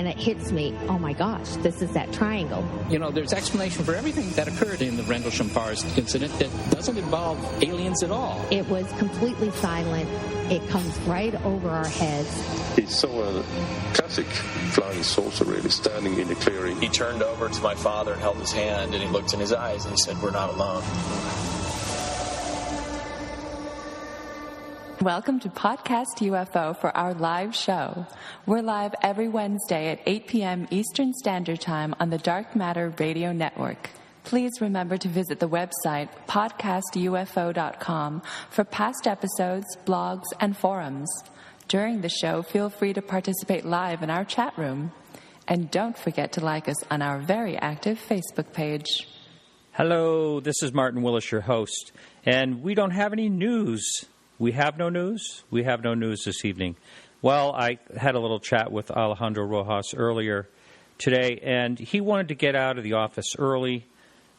and it hits me, oh my gosh, this is that triangle. You know, there's explanation for everything that occurred in the Rendlesham Forest incident that doesn't involve aliens at all. It was completely silent. It comes right over our heads. He saw a classic flying saucer, really, standing in a clearing. He turned over to my father and held his hand, and he looked in his eyes, and he said, "We're not alone." Welcome to Podcast UFO for our live show. We're live every Wednesday at 8 p.m. Eastern Standard Time on the Dark Matter Radio Network. Please remember to visit the website podcastufo.com for past episodes, blogs, and forums. During the show, feel free to participate live in our chat room. And don't forget to like us on our very active Facebook page. Hello, this is Martin Willis, your host. And we don't have any news. We have no news? We have no news this evening. Well, I had a little chat with Alejandro Rojas earlier today, and he wanted to get out of the office early,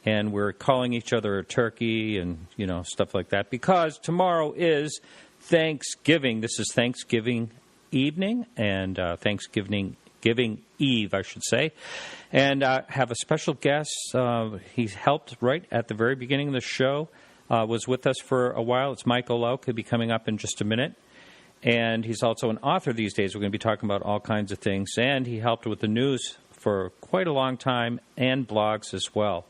and we're calling each other a turkey and, you know, stuff like that, because tomorrow is Thanksgiving. This is Thanksgiving evening and Thanksgiving Eve, I should say. And I have a special guest. He's helped right at the very beginning of the show. Was with us for a while. It's Michael Lauck. He'll be coming up in just a minute. And he's also an author these days. We're going to be talking about all kinds of things. And he helped with the news for quite a long time and blogs as well.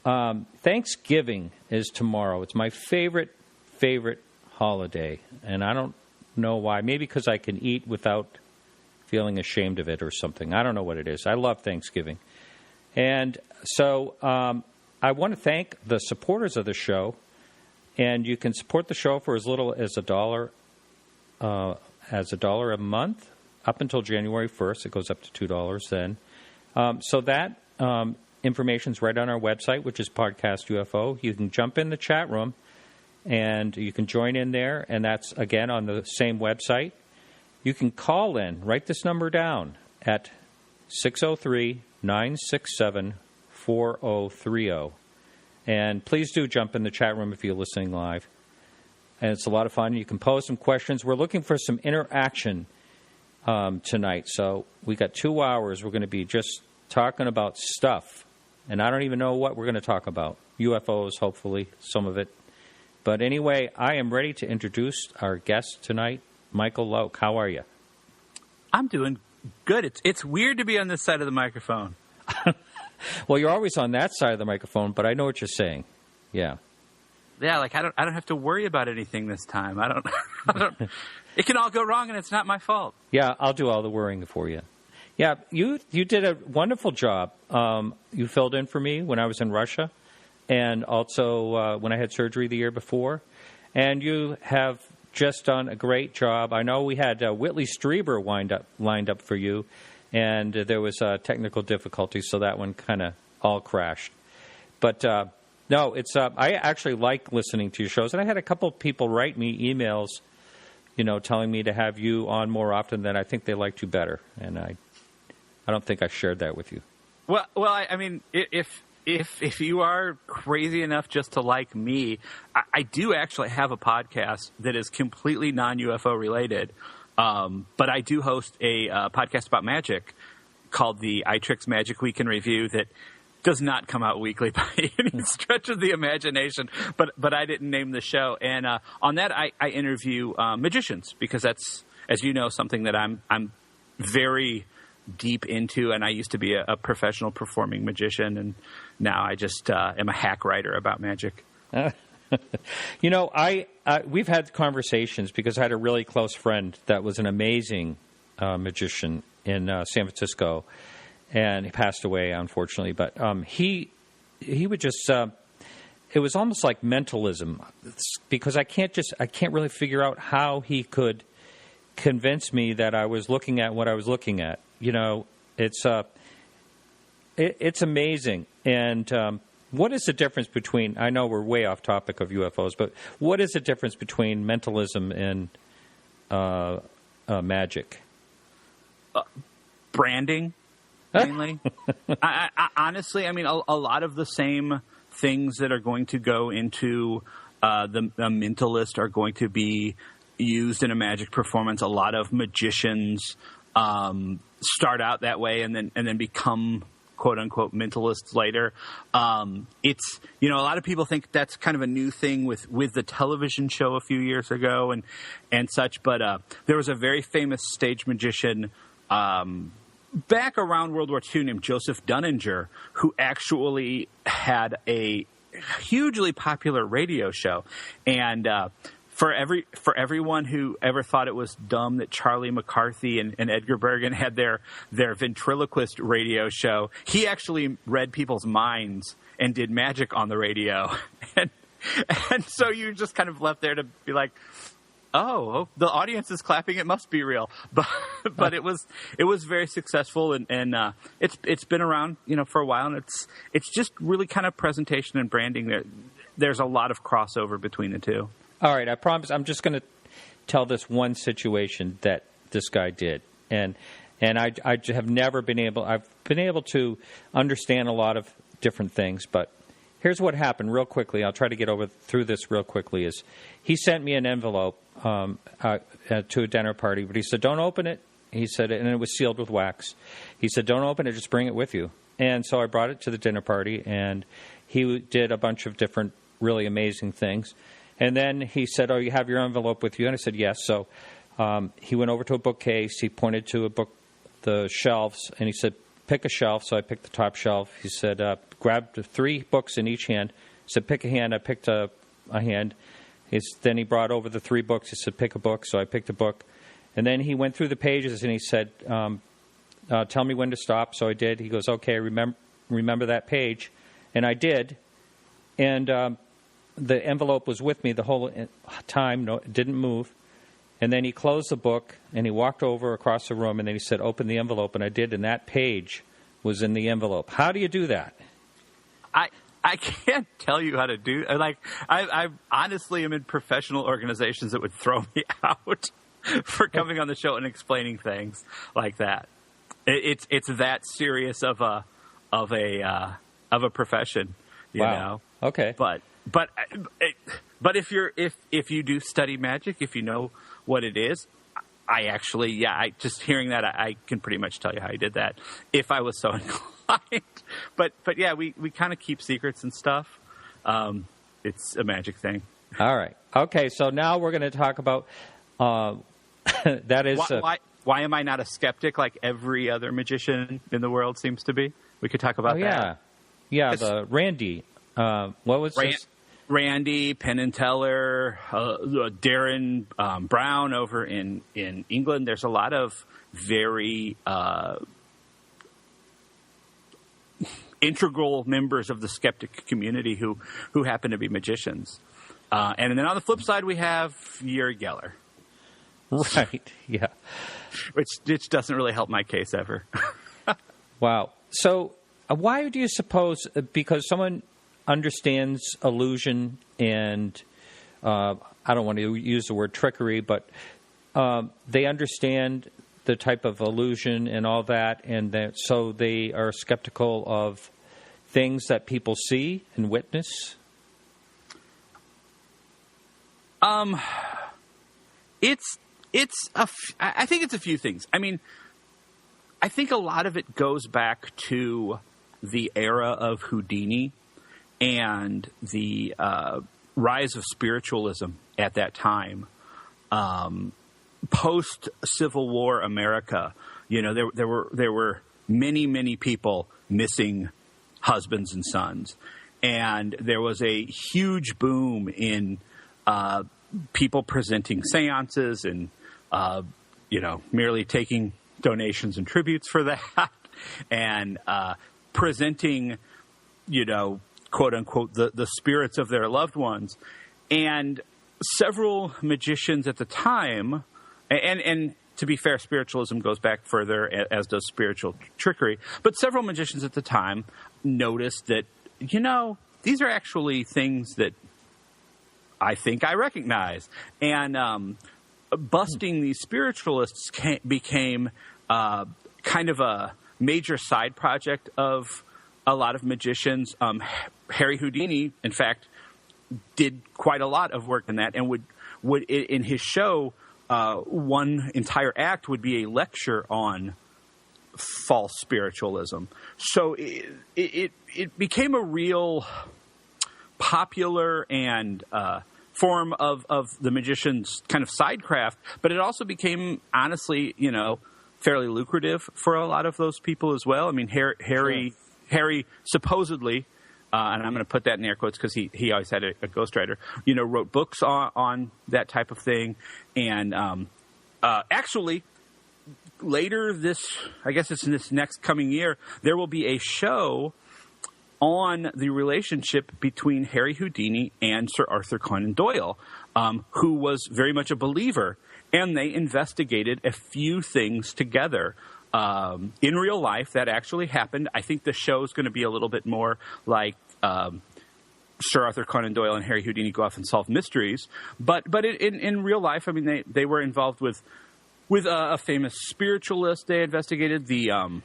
Thanksgiving is tomorrow. It's my favorite holiday. And I don't know why. Maybe because I can eat without feeling ashamed of it or something. I don't know what it is. I love Thanksgiving. And so I want to thank the supporters of the show, and you can support the show for as little as $1 a month up until January 1st. It goes up to $2 then. So that information is right on our website, which is Podcast UFO. You can jump in the chat room, and you can join in there, and that's, again, on the same website. You can call in. Write this number down at 603-967-4030. And please do jump in the chat room if you're listening live. And it's a lot of fun. You can pose some questions. We're looking for some interaction tonight. So we got 2 hours. We're going to be just talking about stuff. And I don't even know what we're going to talk about. UFOs, hopefully, some of it. But anyway, I am ready to introduce our guest tonight, Michael Lauck. How are you? I'm doing good. It's weird to be on this side of the microphone. Well, you're always on that side of the microphone, but I know what you're saying. Yeah. Yeah, like I don't have to worry about anything this time. I don't it can all go wrong and it's not my fault. Yeah, I'll do all the worrying for you. Yeah, you did a wonderful job. You filled in for me when I was in Russia and also when I had surgery the year before. And you have just done a great job. I know we had Whitley Strieber lined up for you. And there was technical difficulties, so that one kind of all crashed. But no, it's I actually like listening to your shows, and I had a couple of people write me emails, you know, telling me to have you on more often than I think they liked you better, and I don't think I shared that with you. Well, I mean, if you are crazy enough just to like me, I do actually have a podcast that is completely non-UFO related. But I do host a podcast about magic called the iTricks Magic Week in Review that does not come out weekly by any stretch of the imagination, but I didn't name the show. And on that, I interview magicians because that's, as you know, something that I'm very deep into, and I used to be a professional performing magician, and now I just am a hack writer about magic. You know, we've had conversations because I had a really close friend that was an amazing magician in San Francisco, and he passed away, unfortunately. But he would just it was almost like mentalism, because I can't really figure out how he could convince me that I was looking at what I was looking at. You know, it's amazing. And what is the difference between, I know we're way off topic of UFOs, but what is the difference between mentalism and magic? Branding, mainly. I honestly, I mean, a lot of the same things that are going to go into the mentalist are going to be used in a magic performance. A lot of magicians start out that way and then become quote unquote mentalists later. It's, a lot of people think that's kind of a new thing with the television show a few years ago and such. But there was a very famous stage magician back around World War II named Joseph Dunninger, who actually had a hugely popular radio show. And for everyone who ever thought it was dumb that Charlie McCarthy and Edgar Bergen had their ventriloquist radio show, he actually read people's minds and did magic on the radio. And so you're just kind of left there to be like, oh, the audience is clapping, it must be real. But it was very successful, and it's been around, for a while, and it's just really kind of presentation and branding. There's a lot of crossover between the two. All right, I promise I'm just going to tell this one situation that this guy did. And I have never been able – I've been able to understand a lot of different things, but here's what happened real quickly. I'll try to get through this real quickly. Is he sent me an envelope to a dinner party, but he said, don't open it. He said, and it was sealed with wax. He said, don't open it, just bring it with you. And so I brought it to the dinner party, and he did a bunch of different really amazing things. And then he said, oh, you have your envelope with you? And I said, yes. So he went over to a bookcase. He pointed to the shelves, and he said, pick a shelf. So I picked the top shelf. He said, grab 3 books in each hand. He said, pick a hand. I picked a hand. Then he brought over the 3 books. He said, pick a book. So I picked a book. And then he went through the pages, and he said, tell me when to stop. So I did. He goes, okay, remember that page. And I did. And the envelope was with me the whole time. No, it didn't move. And then he closed the book, and he walked over across the room, and then he said, open the envelope. And I did, and that page was in the envelope. How do you do that? I can't tell you how to do. Like, I honestly am in professional organizations that would throw me out for coming on the show and explaining things like that. It's that serious of a profession, you know. Okay. But if you do study magic, if you know what it is, I just hearing that, I can pretty much tell you how I did that if I was so inclined. But yeah, we kind of keep secrets and stuff. It's a magic thing. All right. Okay. So now we're going to talk about that is why am I not a skeptic like every other magician in the world seems to be? We could talk about that. Yeah. The Randy. What was this? Randy, Penn and Teller, Darren Brown over in England. There's a lot of very integral members of the skeptic community who happen to be magicians. And then on the flip side, we have Uri Geller. Right, yeah. Which doesn't really help my case ever. Wow. So why do you suppose, because someone understands illusion and I don't want to use the word trickery, but they understand the type of illusion and all that, and so they are skeptical of things that people see and witness? I think it's a few things. I mean, I think a lot of it goes back to the era of Houdini and the rise of spiritualism at that time. Post-Civil War America, there were many people missing husbands and sons, and there was a huge boom in people presenting seances and merely taking donations and tributes for that, and presenting, quote unquote, the spirits of their loved ones. And several magicians at the time, and to be fair, spiritualism goes back further, as does spiritual trickery, but several magicians at the time noticed that, these are actually things that I think I recognize. And busting these spiritualists became kind of a major side project of a lot of magicians. Harry Houdini, in fact, did quite a lot of work in that, and would in his show, one entire act would be a lecture on false spiritualism. So it became a real popular and form of the magician's kind of sidecraft, but it also became, honestly, fairly lucrative for a lot of those people as well. I mean, Harry supposedly, and I'm going to put that in air quotes because he always had a ghostwriter, wrote books on that type of thing. And actually, later I guess it's in this next coming year, there will be a show on the relationship between Harry Houdini and Sir Arthur Conan Doyle, who was very much a believer. And they investigated a few things together in real life that actually happened. I think the show is going to be a little bit more like Sir Arthur Conan Doyle and Harry Houdini go off and solve mysteries. But in real life, I mean, they were involved with a famous spiritualist. They investigated the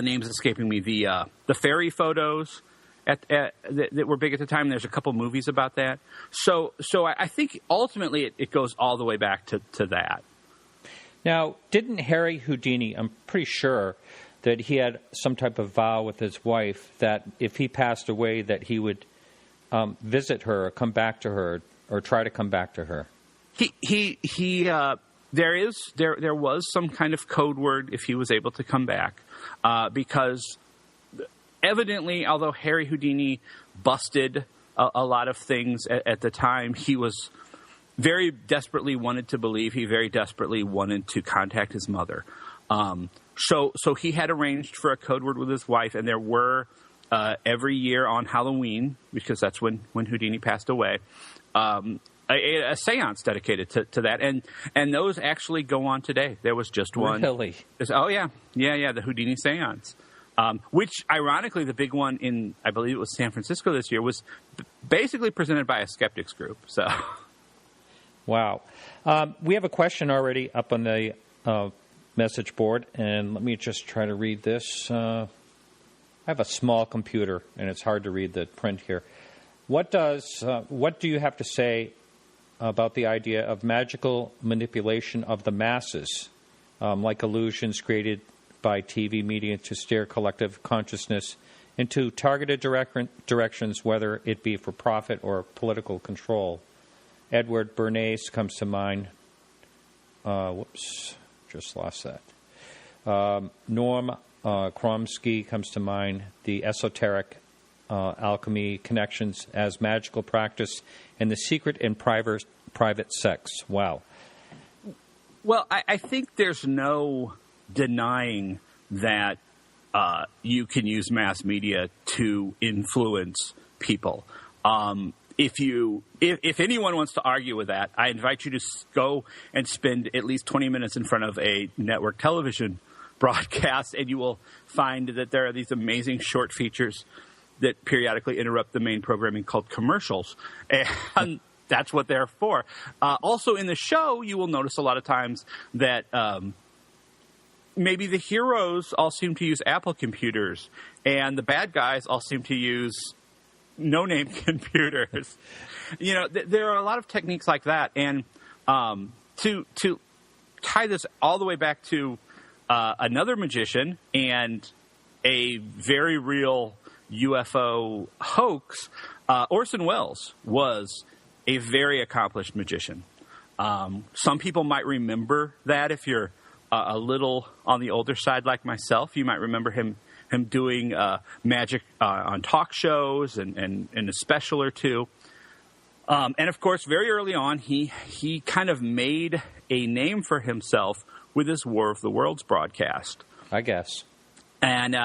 name's escaping me, the fairy photos that were big at the time. There's a couple movies about that. So I think ultimately it goes all the way back to that. Now, didn't Harry Houdini, I'm pretty sure that he had some type of vow with his wife that if he passed away that he would visit her or come back to her or try to come back to her? There was some kind of code word if he was able to come back because evidently, although Harry Houdini busted a lot of things at the time, he was very desperately wanted to believe. He very desperately wanted to contact his mother. So he had arranged for a code word with his wife, and there were every year on Halloween, because that's when Houdini passed away, a seance dedicated to that. And those actually go on today. There was just one. Really? Oh, yeah. Yeah, the Houdini seance. Which, ironically, the big one in, I believe it was San Francisco this year, was basically presented by a Skeptics group. So, wow. We have a question already up on the message board, and let me just try to read this. I have a small computer, and it's hard to read the print here. What do you have to say about the idea of magical manipulation of the masses, like illusions created by TV media to steer collective consciousness into targeted directions, whether it be for profit or political control? Edward Bernays comes to mind. Just lost that. Norm Chomsky comes to mind. The esoteric alchemy connections as magical practice and the secret and private sex. Wow. Well, I think there's no denying that you can use mass media to influence people. If anyone wants to argue with that, I invite you to go and spend at least 20 minutes in front of a network television broadcast, and you will find that there are these amazing short features that periodically interrupt the main programming called commercials. And that's what they're for. Also in the show, you will notice a lot of times that maybe the heroes all seem to use Apple computers, and the bad guys all seem to use no-name computers. There are a lot of techniques like that. And to tie this all the way back to another magician and a very real UFO hoax, Orson Welles was a very accomplished magician. Some people might remember that. If you're a little on the older side like myself, you might remember him doing magic on talk shows and a special or two. And, of course, very early on, he kind of made a name for himself with his War of the Worlds broadcast. I guess. And,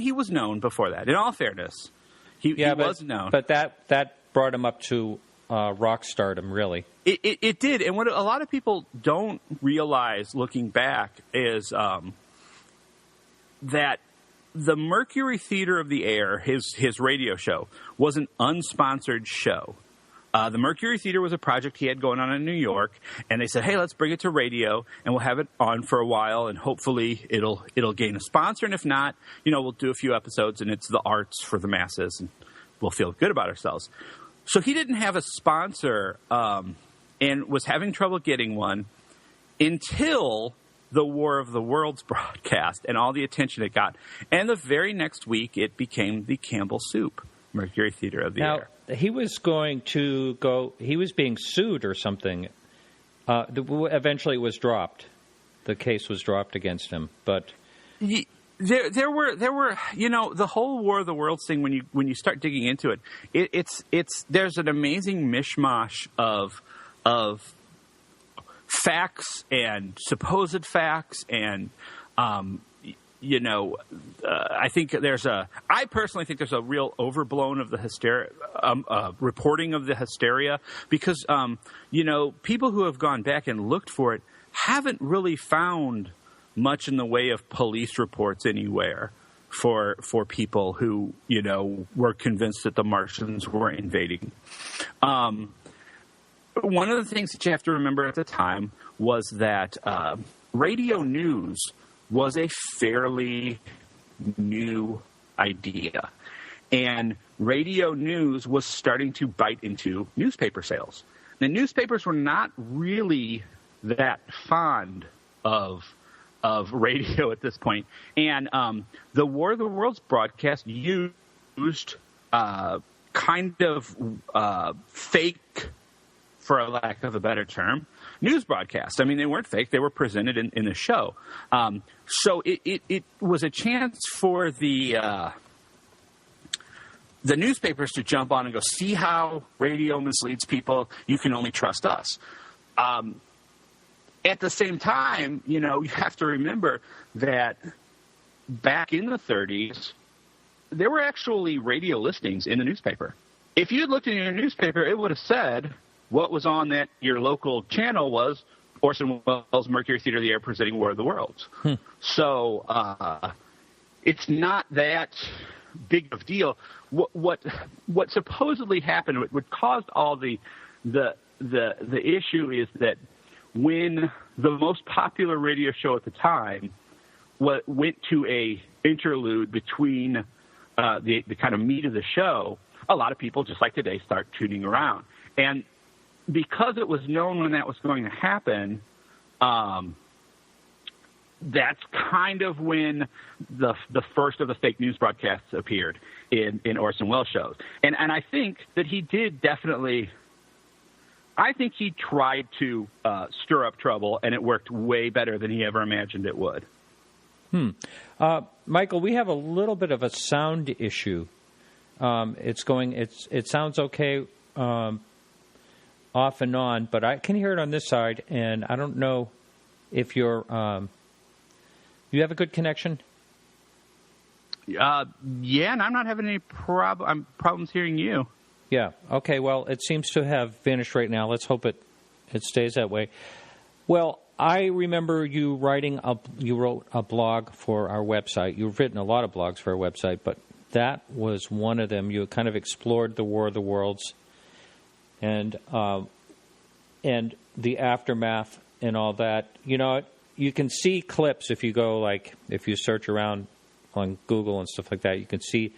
he was known before that. In all fairness, he was known. But that brought him up to rock stardom, really. It did. And what a lot of people don't realize looking back is that the Mercury Theater of the Air, his radio show, was an unsponsored show. The Mercury Theater was a project he had going on in New York, and they said, hey, let's bring it to radio, and we'll have it on for a while, and hopefully it'll gain a sponsor, and if not, we'll do a few episodes, and it's the arts for the masses, and we'll feel good about ourselves. So he didn't have a sponsor and was having trouble getting one until the War of the Worlds broadcast and all the attention it got. And the very next week, it became the Campbell Soup Mercury Theater of the Air. He was going to go, he was being sued or something. Eventually it was dropped. The case was dropped against him, but... There were, the whole War of the Worlds thing, when you start digging into it, there's an amazing mishmash of facts and supposed facts and, I personally think there's a real overblown of the hysteria, reporting of the hysteria, because, people who have gone back and looked for it haven't really found much in the way of police reports anywhere for people who, were convinced that the Martians were invading. One of the things that you have to remember at the time was that radio news was a fairly new idea. And radio news was starting to bite into newspaper sales. The newspapers were not really that fond of radio at this point. And the War of the Worlds broadcast used kind of fake, for a lack of a better term, news broadcasts. I mean, they weren't fake. They were presented in the show. So it was a chance for the newspapers to jump on and go, see how radio misleads people? You can only trust us. At the same time, you have to remember that back in the 30s, there were actually radio listings in the newspaper. If you had looked in your newspaper, it would have said what was on that your local channel was Orson Welles' Mercury Theater of the Air presenting War of the Worlds. So it's not that big of a deal. What supposedly happened, what caused all the issue is that when the most popular radio show at the time went to a interlude between the kind of meat of the show, a lot of people, just like today, start tuning around. And because it was known when that was going to happen, that's kind of when the first of the fake news broadcasts appeared in Orson Welles shows. And I think that he did definitely... I think he tried to stir up trouble, and it worked way better than he ever imagined it would. Michael, we have a little bit of a sound issue. It sounds okay off and on, but I can hear it on this side, and I don't know if you're... you have a good connection? Yeah, and I'm not having any problems hearing you. Yeah. Okay. Well, it seems to have vanished right now. Let's hope it stays that way. Well, I remember you wrote a blog for our website. You've written a lot of blogs for our website, but that was one of them. You kind of explored the War of the Worlds and the aftermath and all that. You can see clips if you go, if you search around on Google and stuff like that, you can see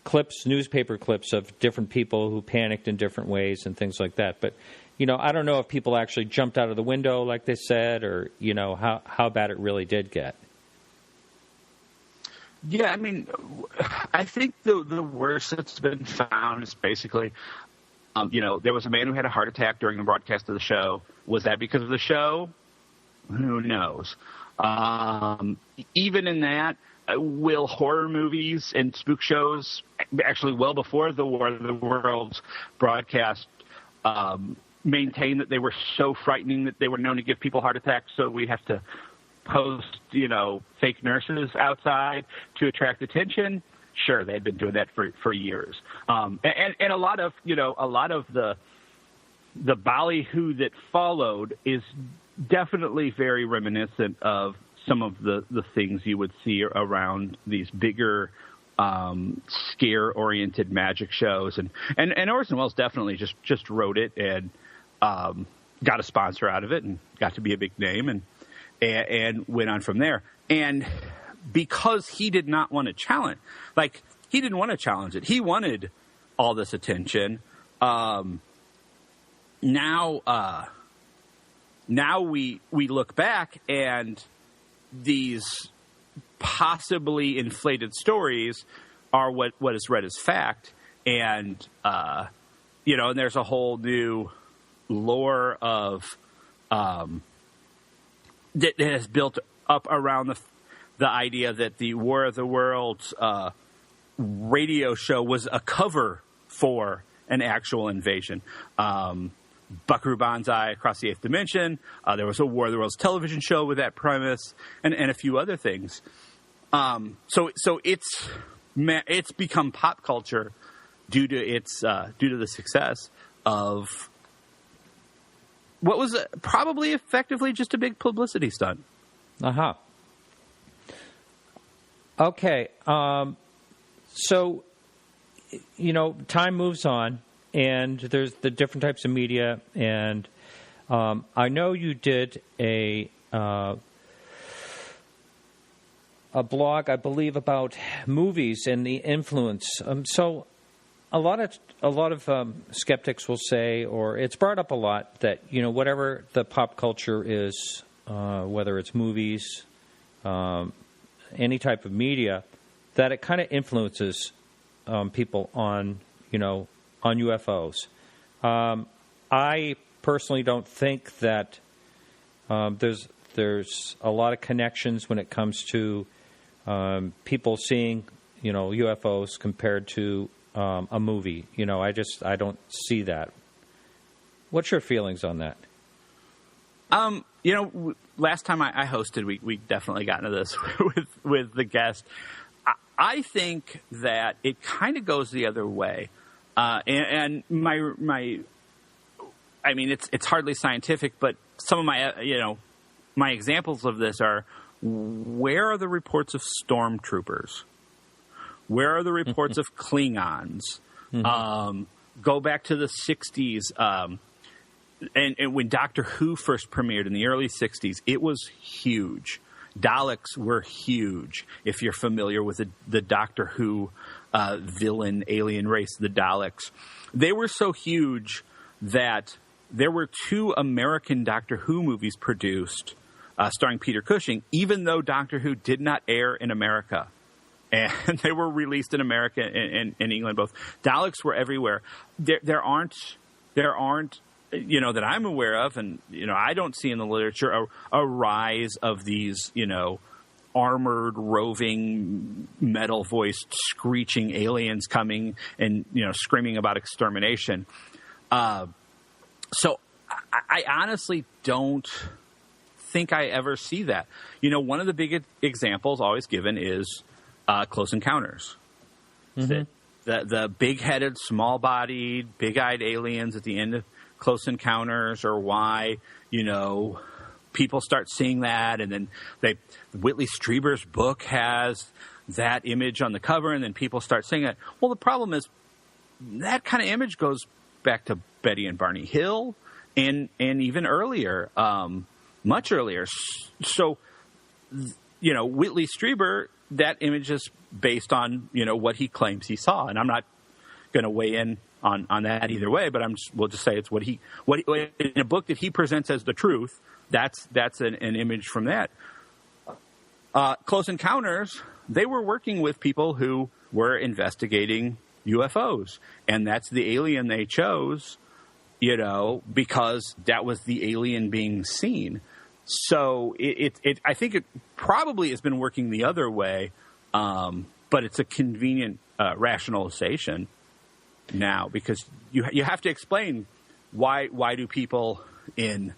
clips, newspaper clips of different people who panicked in different ways and things like that. But, I don't know if people actually jumped out of the window like they said or, how bad it really did get. Yeah, I mean, I think the worst that's been found is basically, there was a man who had a heart attack during the broadcast of the show. Was that because of the show? Who knows? Even in that, will horror movies and spook shows, actually well before the War of the Worlds broadcast, maintain that they were so frightening that they were known to give people heart attacks, so we have to post, fake nurses outside to attract attention? Sure, they had been doing that for years. And a lot of the ballyhoo that followed is definitely very reminiscent of some of the things you would see around these bigger scare-oriented magic shows. And Orson Welles definitely just wrote it and got a sponsor out of it and got to be a big name and went on from there. And because he did not want to challenge, he didn't want to challenge it. He wanted all this attention. Now we look back and these possibly inflated stories are what is read as fact, and and there's a whole new lore of that has built up around the idea that the War of the Worlds radio show was a cover for an actual invasion. Buckaroo Banzai Across the Eighth Dimension. There was a War of the Worlds television show with that premise, and a few other things. So it's become pop culture due to the success of what was probably effectively just a big publicity stunt. Uh-huh. Okay. So, time moves on, and there's the different types of media, and I know you did a blog, I believe, about movies and the influence. So a lot of skeptics will say, or it's brought up a lot, that whatever the pop culture is, whether it's movies, any type of media, that it kind of influences people on UFOs. I personally don't think that there's a lot of connections when it comes to people seeing UFOs compared to a movie. I don't see that. What's your feelings on that? Last time I hosted, we definitely got into this with the guest. I think that it kind of goes the other way, and it's hardly scientific, but some of my examples of this are: where are the reports of stormtroopers? Where are the reports of Klingons? Mm-hmm. Go back to the 60s. And when Doctor Who first premiered in the early 60s, it was huge. Daleks were huge. If you're familiar with the Doctor Who villain alien race, the Daleks, they were so huge that there were 2 American Doctor Who movies produced starring Peter Cushing, even though Doctor Who did not air in America. And they were released in America and England both. Daleks were everywhere. There aren't that I'm aware of, and I don't see in the literature a rise of these armored, roving, metal-voiced, screeching aliens coming and screaming about extermination. So I honestly don't think I ever see that. One of the big examples always given is Close Encounters. Mm-hmm. The big-headed, small-bodied, big-eyed aliens at the end of Close Encounters, or why people start seeing that, and then Whitley Strieber's book has that image on the cover, and then people start seeing it. Well, the problem is that kind of image goes back to Betty and Barney Hill, and even earlier, much earlier. So Whitley Strieber, that image is based on what he claims he saw, and I'm not going to weigh in on that either way, but we'll just say it's what in a book that he presents as the truth. That's an image from that. Close Encounters, they were working with people who were investigating UFOs, and that's the alien they chose, because that was the alien being seen. So I think it probably has been working the other way, but it's a convenient rationalization now, because you have to explain why do people in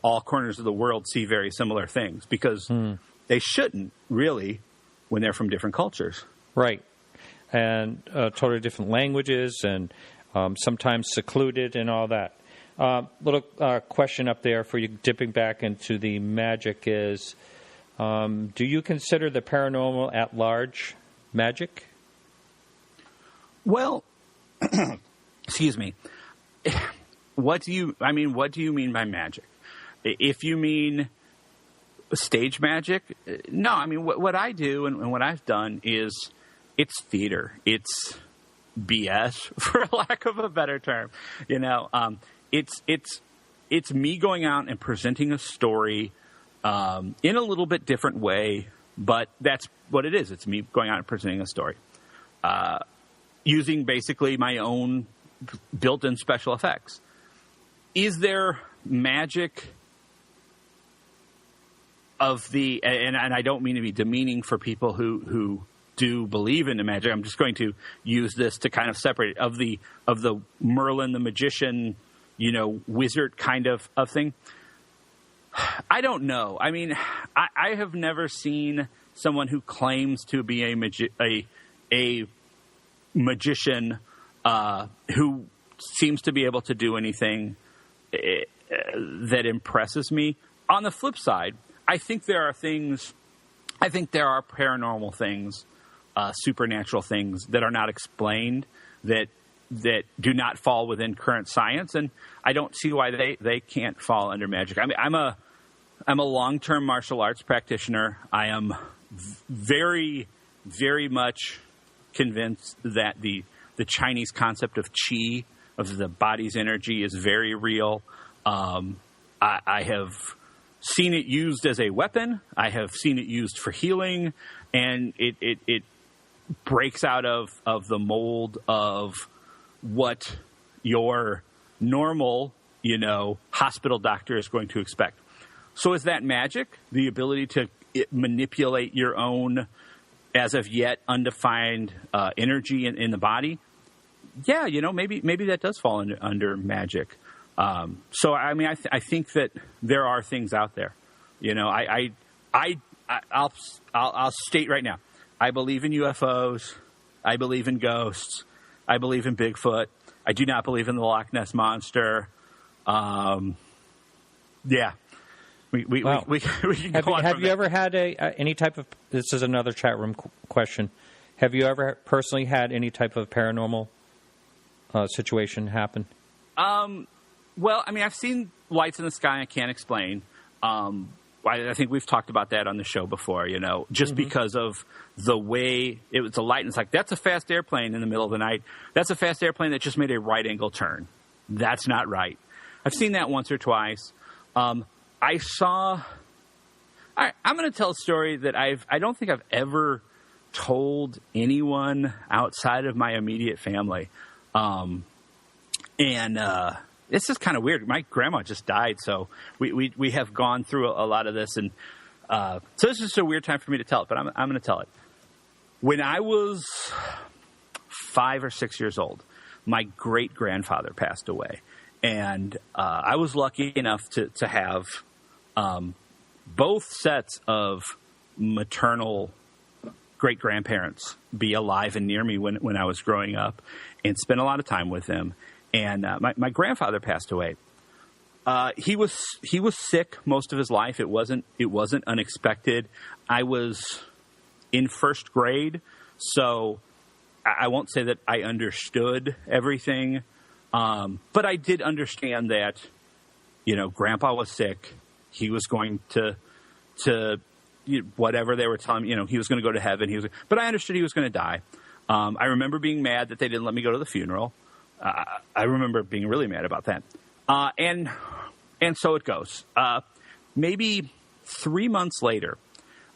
all corners of the world see very similar things, because they shouldn't really when they're from different cultures, right? And totally different languages, and sometimes secluded and all that. Little question up there for you, dipping back into the magic, is do you consider the paranormal at large magic? Well, excuse me. What do you mean by magic? If you mean stage magic, no. I mean, what I do and what I've done is it's theater. It's BS, for lack of a better term. It's me going out and presenting a story in a little bit different way, but that's what it is. It's me going out and presenting a story, using basically my own built-in special effects. Is there magic of the, and I don't mean to be demeaning for people who do believe in the magic. I'm just going to use this to kind of separate it of the Merlin the magician, wizard kind of thing. I don't know. I mean, I have never seen someone who claims to be a magician who seems to be able to do anything that impresses me. On the flip side, I think there are paranormal things, supernatural things that are not explained, that do not fall within current science, and I don't see why they can't fall under magic. I mean, I'm a long-term martial arts practitioner. I am very, very much convinced that the Chinese concept of qi, of the body's energy, is very real. I have seen it used as a weapon. I have seen it used for healing, and it breaks out of the mold of what your normal, hospital doctor is going to expect. So is that magic? The ability to manipulate your own, as of yet undefined, energy in the body? Yeah, maybe that does fall under magic. So I mean, I think that there are things out there. I'll state right now, I believe in UFOs. I believe in ghosts. I believe in Bigfoot. I do not believe in the Loch Ness Monster. Yeah. We can go on. Have you ever had any type of, this is another chat room question, have you ever personally had any type of paranormal situation happen? Well, I mean, I've seen lights in the sky I can't explain. I think we've talked about that on the show before, just because of the way it was a light. And it's like, that's a fast airplane in the middle of the night. That's a fast airplane that just made a right angle turn. That's not right. I've seen that once or twice. I'm going to tell a story that I don't think I've ever told anyone outside of my immediate family. It's just kind of weird. My grandma just died, so we have gone through a lot of this, and so it's just a weird time for me to tell it. But I'm going to tell it. When I was 5 or 6 years old, my great grandfather passed away, and I was lucky enough to have both sets of maternal great grandparents be alive and near me when I was growing up, and spend a lot of time with them. And my grandfather passed away. He was sick most of his life. It wasn't unexpected. I was in first grade, so I won't say that I understood everything, but I did understand that Grandpa was sick. He was going to whatever they were telling me. He was going to go to heaven. But I understood he was going to die. I remember being mad that they didn't let me go to the funeral. I remember being really mad about that. And so it goes. Maybe 3 months later,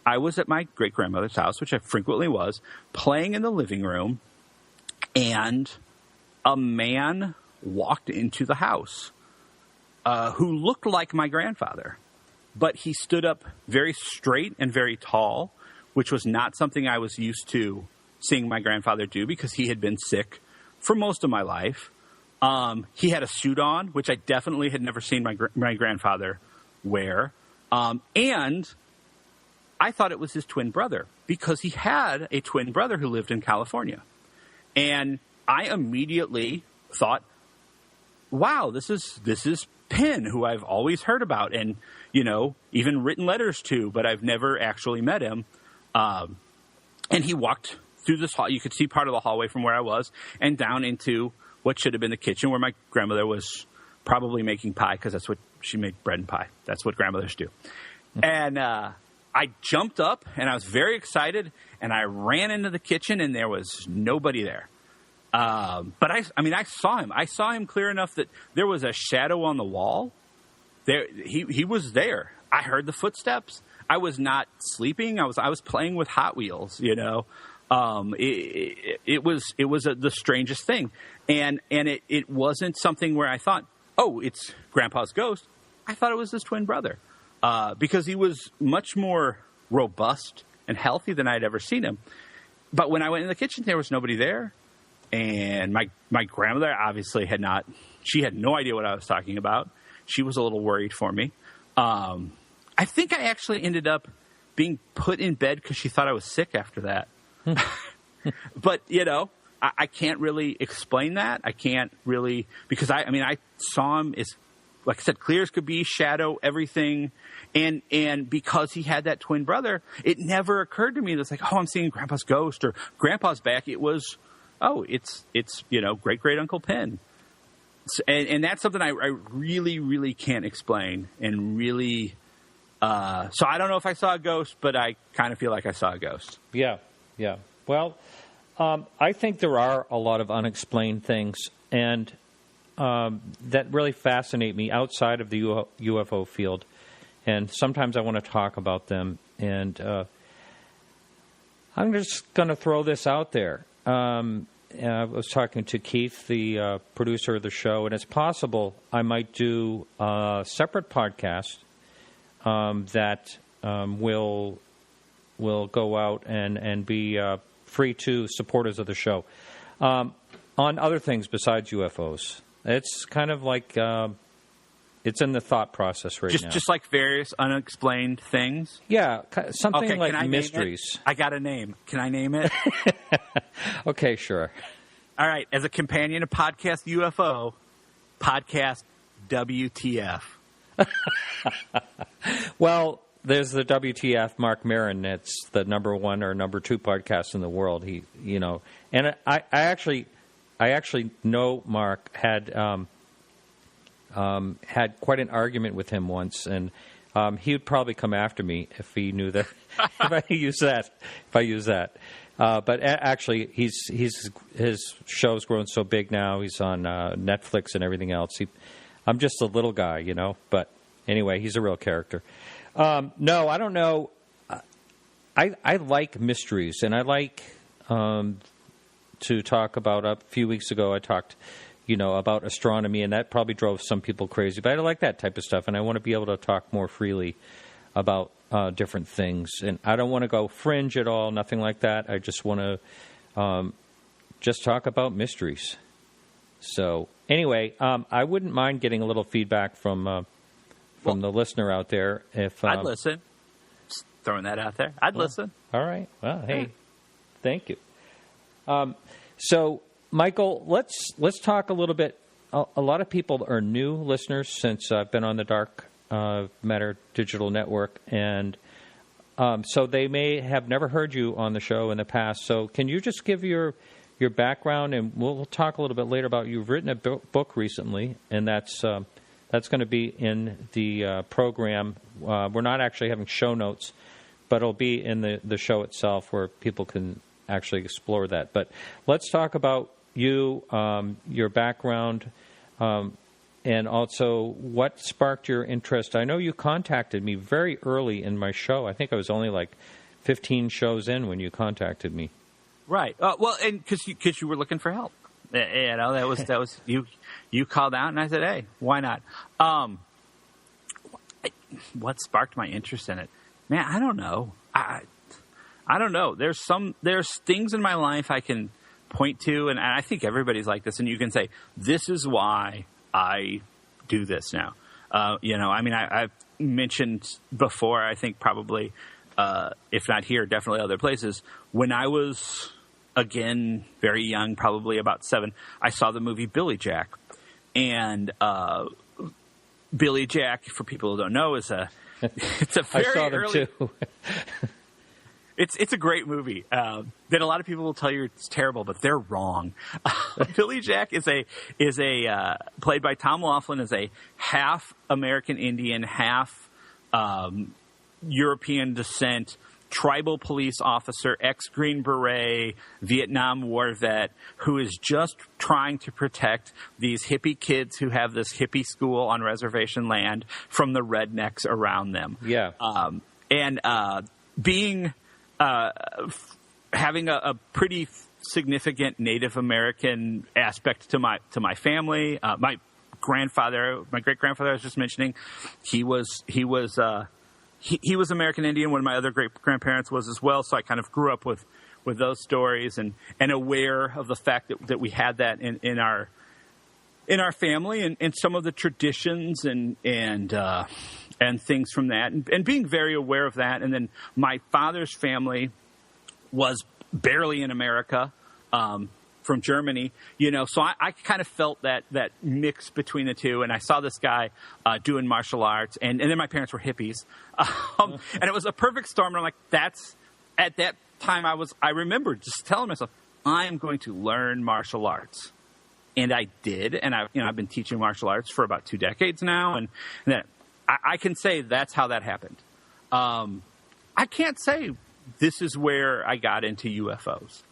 I was at my great-grandmother's house, which I frequently was, playing in the living room, and a man walked into the house who looked like my grandfather. But he stood up very straight and very tall, which was not something I was used to seeing my grandfather do because he had been sick for most of my life. He had a suit on, which I definitely had never seen my grandfather wear. And I thought it was his twin brother because he had a twin brother who lived in California. And I immediately thought, wow, this is Penn, who I've always heard about and, even written letters to, but I've never actually met him. And he walked through this hall. You could see part of the hallway from where I was and down into what should have been the kitchen where my grandmother was probably making pie because that's what she made, bread and pie. That's what grandmothers do. And I jumped up and I was very excited and I ran into the kitchen and there was nobody there. But I saw him. I saw him clear enough that there was a shadow on the wall. He was there. I heard the footsteps. I was not sleeping. I was playing with Hot Wheels, you know. It was the strangest thing. And it wasn't something where I thought, oh, it's Grandpa's ghost. I thought it was his twin brother, because he was much more robust and healthy than I'd ever seen him. But when I went in the kitchen, there was nobody there. And my grandmother obviously she had no idea what I was talking about. She was a little worried for me. I think I actually ended up being put in bed because she thought I was sick after that. But, you know, I can't really explain that. I can't really, because I saw him as, like I said, clear as could be, shadow, everything. And because he had that twin brother, it never occurred to me that it's like, oh, I'm seeing Grandpa's ghost or Grandpa's back. It was, oh, it's you know, great-great-uncle Penn. And that's something I really, really can't explain. And really, so I don't know if I saw a ghost, but I kind of feel like I saw a ghost. Yeah. Well, I think there are a lot of unexplained things, and that really fascinate me outside of the UFO field. And sometimes I want to talk about them. And I'm just going to throw this out there. I was talking to Keith, the producer of the show, and it's possible I might do a separate podcast that will go out and be free to supporters of the show on other things besides UFOs. It's kind of like it's in the thought process right now. Just like various unexplained things? Yeah, something like mysteries. I got a name. Can I name it? Okay, sure. All right. As a companion to Podcast UFO, Podcast WTF. Well, there's the WTF Mark Maron. It's the number 1 or number 2 podcast in the world. He, you know, and I actually know Mark had quite an argument with him once, and he would probably come after me if he knew that if I use that. But actually, his show's grown so big now. He's on Netflix and everything else. I'm just a little guy, you know. But anyway, he's a real character. No, I don't know. I like mysteries, and I like to talk about. A few weeks ago, I talked, you know, about astronomy, and that probably drove some people crazy. But I like that type of stuff, and I want to be able to talk more freely about different things. And I don't want to go fringe at all, nothing like that. I just want to just talk about mysteries. So anyway, I wouldn't mind getting a little feedback from the listener out there. If I'd listen. Just throwing that out there. I'd listen. All right. Well, hey, thank you. So, Michael, let's talk a little bit. A lot of people are new listeners since I've been on the Dark Matter Digital Network, and so they may have never heard you on the show in the past. So can you just give your background, and we'll talk a little bit later about you've written a book recently, and that's going to be in the program. We're not actually having show notes, but it'll be in the show itself where people can actually explore that. But let's talk about you, your background, and also what sparked your interest. I know you contacted me very early in my show. I think I was only like 15 shows in when you contacted me. Right. Well, and because you were looking for help. You know, that was you called out, and I said, hey, why not? What sparked my interest in it? Man, I don't know. I don't know. There's things in my life I can point to, and I think everybody's like this, and you can say, this is why I do this now. You know, I mean, I've mentioned before, I think probably, if not here, definitely other places, when I was, again, very young, probably about 7, I saw the movie Billy Jack. And Billy Jack, for people who don't know, it's a very I saw them early... too. It's a great movie that a lot of people will tell you it's terrible, but they're wrong. Billy Jack is played by Tom Laughlin, is a half American Indian, half European descent, tribal police officer, ex-Green Beret, Vietnam War vet, who is just trying to protect these hippie kids who have this hippie school on reservation land from the rednecks around them. Yeah. Having a pretty significant Native American aspect to my family. My great grandfather I was just mentioning, he was American Indian. One of my other great grandparents was as well. So I kind of grew up with those stories and aware of the fact that we had that in our family and some of the traditions and things from that and being very aware of that. And then my father's family was barely in America, from Germany, so I kind of felt that mix between the two. And I saw this guy doing martial arts, and then my parents were hippies. And it was a perfect storm. And I'm like, at that time I remember just telling myself, I'm going to learn martial arts. And I did. And I've been teaching martial arts for about 2 decades now. And then I can say that's how that happened. I can't say this is where I got into UFOs.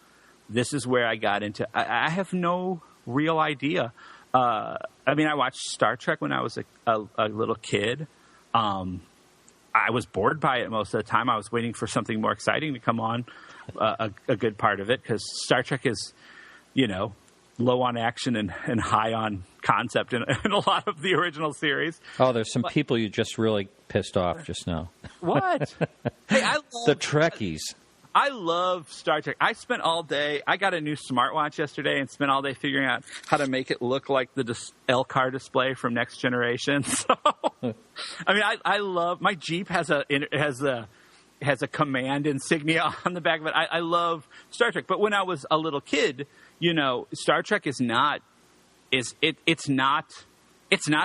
This is where I got into. I have no real idea. I watched Star Trek when I was a little kid. I was bored by it most of the time. I was waiting for something more exciting to come on. A good part of it, because Star Trek is, low on action and high on concept in a lot of the original series. Oh, there's some people you just really pissed off just now. What? Hey, the Trekkies. I love Star Trek. I spent all day. I got a new smartwatch yesterday and spent all day figuring out how to make it look like the LCAR display from Next Generation. So, I love my Jeep has a command insignia on the back of it. I love Star Trek. But when I was a little kid, Star Trek is not it's not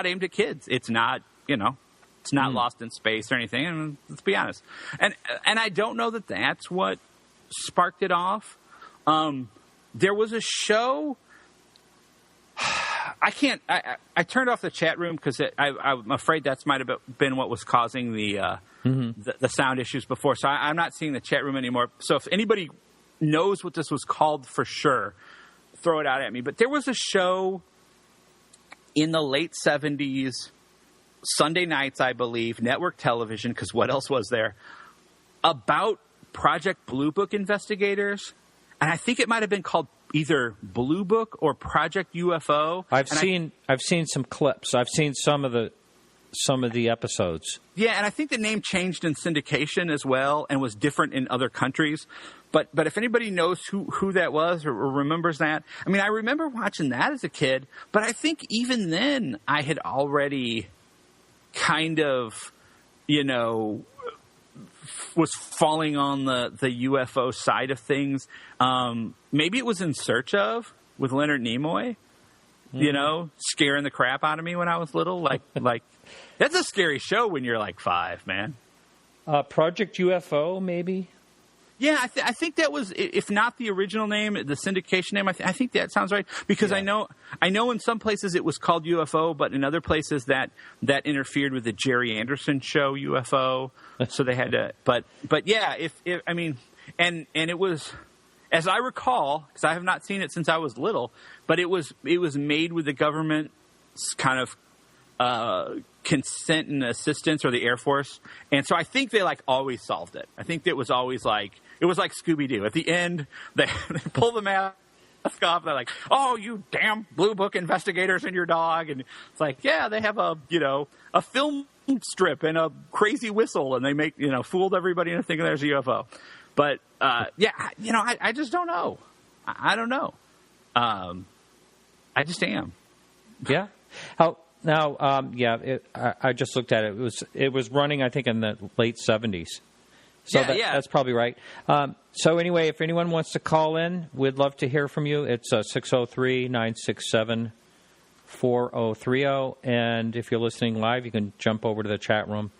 aimed at kids. It's not It's not Lost in Space or anything, and let's be honest. And I don't know that that's what sparked it off. There was a show. I turned off the chat room because I'm afraid that might have been what was causing the sound issues before. So I'm not seeing the chat room anymore. So if anybody knows what this was called for sure, throw it out at me. But there was a show in the late 70s, Sunday nights, I believe, network television, because what else was there, about Project Blue Book investigators. And I think it might have been called either Blue Book or Project UFO. I've seen some clips. I've seen some of the episodes. Yeah, and I think the name changed in syndication as well and was different in other countries. But if anybody knows who that was or remembers that, I remember watching that as a kid, but I think even then I had already kind of, was falling on the UFO side of things. Maybe it was In Search Of with Leonard Nimoy, scaring the crap out of me when I was little. Like that's a scary show when you're like 5, man. Project UFO, maybe? Yeah, I think that was, if not the original name, the syndication name. I think that sounds right, because yeah. I know in some places it was called UFO, but in other places that interfered with the Jerry Anderson show UFO. So they had to, but yeah, and it was, as I recall, because I have not seen it since I was little, but it was made with the government's kind of consent and assistance, or the Air Force. And so I think they always solved it. I think it was always it was like Scooby-Doo. At the end, they pull the mask off. They're like, "Oh, you damn Blue Book investigators and your dog." And it's like, yeah, they have a film strip and a crazy whistle, and they make, fooled everybody into thinking there's a UFO. But, I just don't know. I don't know. I just am. Yeah. Now, I just looked at it. It was running, I think, in the late 70s. So that's probably right. So anyway, if anyone wants to call in, we'd love to hear from you. It's 603-967-4030. And if you're listening live, you can jump over to the chat room,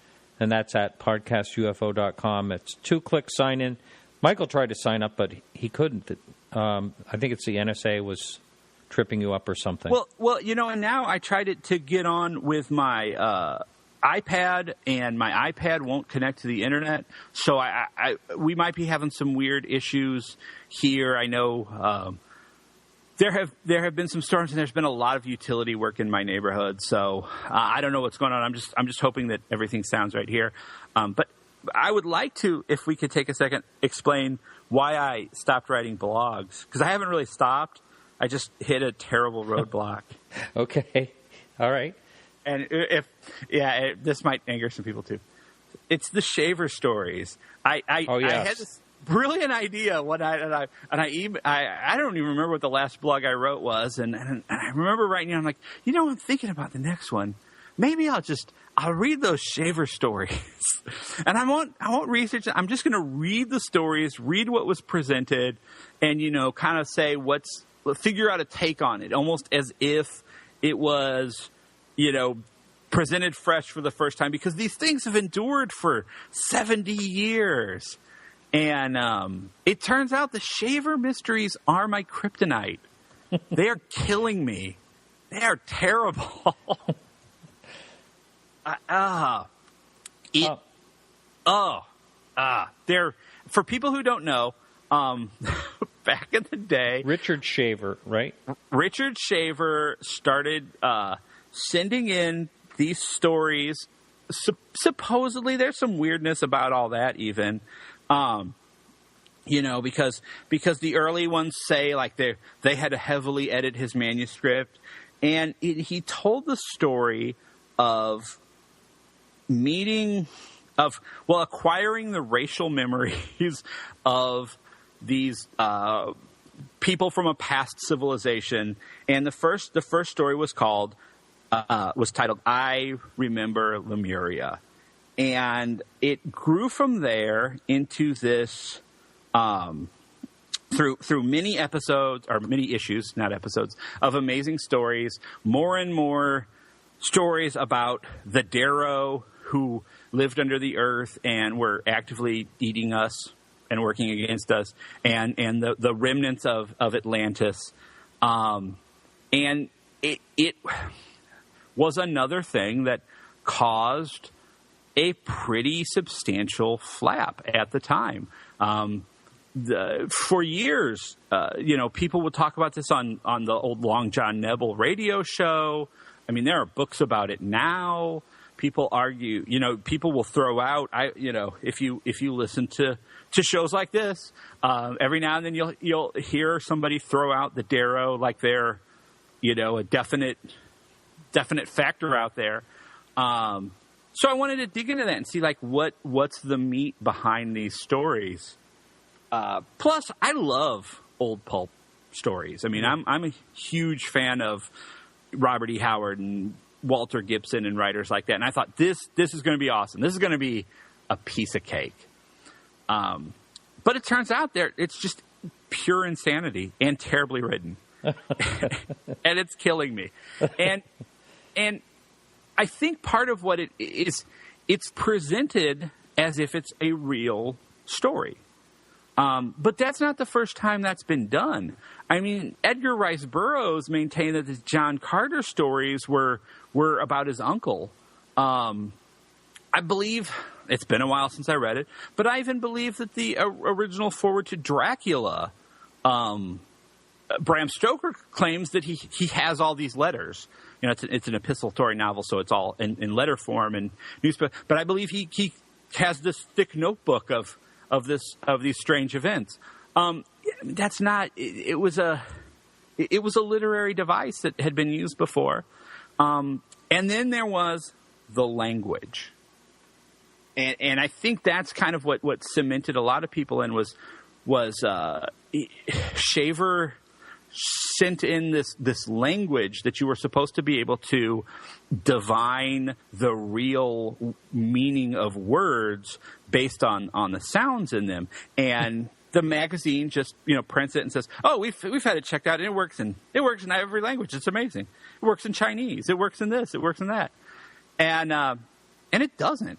and that's at podcastufo.com. It's 2-click sign in. Michael tried to sign up, but he couldn't. I think it's the NSA was tripping you up or something. Well, and now I tried to get on with my iPad, and my iPad won't connect to the internet, so we might be having some weird issues here. I know there have been some storms, and there's been a lot of utility work in my neighborhood, so I don't know what's going on. I'm just hoping that everything sounds right here. But I would like to, if we could take a second, explain why I stopped writing blogs, because I haven't really stopped. I just hit a terrible roadblock. Okay. All right. And this might anger some people too. It's the shaver stories. I had this brilliant idea one night, and I don't even remember what the last blog I wrote was, and I remember writing it. I'm like, I'm thinking about the next one. Maybe I'll read those shaver stories, and I won't research it. I'm just going to read the stories, read what was presented, and kind of say figure out a take on it, almost as if it was, presented fresh for the first time, because these things have endured for 70 years. And it turns out the shaver mysteries are my kryptonite. They are killing me. They are terrible. They're, for people who don't know, back in the day, Richard Shaver, right? Richard Shaver started sending in these stories. Supposedly, there's some weirdness about all that, even. Because the early ones say like they had to heavily edit his manuscript, and he told the story of acquiring the racial memories of these people from a past civilization. And the first story was titled "I Remember Lemuria." And it grew from there into this, through many episodes, or many issues, not episodes, of amazing stories, more and more stories about the Darrow who lived under the earth and were actively eating us and working against us, and the remnants of Atlantis. And it was another thing that caused a pretty substantial flap at the time. For years, people would talk about this on the old Long John Nebel radio show. I mean, there are books about it now. People argue, people will throw out, if you listen to shows like this, every now and then you'll hear somebody throw out the Darrow like they're, a definite factor out there. So I wanted to dig into that and see what's the meat behind these stories. Plus, I love old pulp stories. I mean, I'm a huge fan of Robert E. Howard and Walter Gibson and writers like that. And I thought this is going to be awesome. This is going to be a piece of cake. But it turns out it's just pure insanity and terribly written. And it's killing me. And I think part of what it is, it's presented as if it's a real story. But that's not the first time that's been done. I mean, Edgar Rice Burroughs maintained that the John Carter stories were about his uncle. I believe, it's been a while since I read it, but I even believe that the original foreword to Dracula, Bram Stoker claims that he has all these letters. It's an epistolary novel, so it's all in letter form and newspaper. But I believe he has this thick notebook of these strange events. That's not. It was a literary device that had been used before. And then there was the language, and I think that's kind of what cemented a lot of people in was Shaver sent in this language that you were supposed to be able to divine the real meaning of words based on the sounds in them. And the magazine just prints it and says, "Oh, we've had it checked out, and it works in every language. It's amazing. It works in Chinese. It works in this. It works in that." And it doesn't.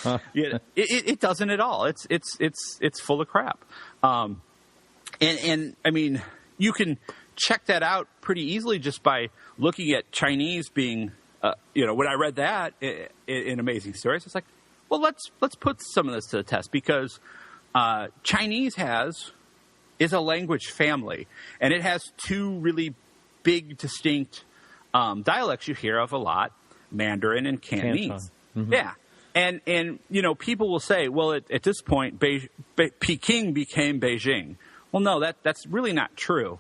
Huh. It doesn't at all. It's full of crap. And I mean, you can check that out pretty easily just by looking at Chinese being when I read that in Amazing Stories, it's like, well, let's put some of this to the test, because Chinese is a language family, and it has two really big, distinct dialects you hear of a lot: Mandarin and Cantonese. Mm-hmm. Yeah, and people will say, well, at this point, Peking became Beijing. Well, no, that's really not true.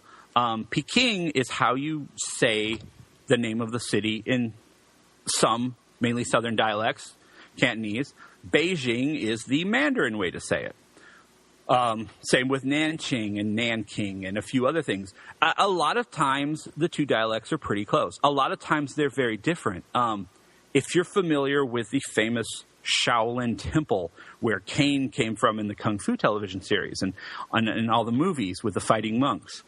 Peking is how you say the name of the city in some, mainly southern dialects, Cantonese. Beijing is the Mandarin way to say it. Same with Nanqing and Nanking and a few other things. A lot of times the two dialects are pretty close. A lot of times they're very different. If you're familiar with the famous Shaolin Temple, where Kane came from in the Kung Fu television series and all the movies with the fighting monks,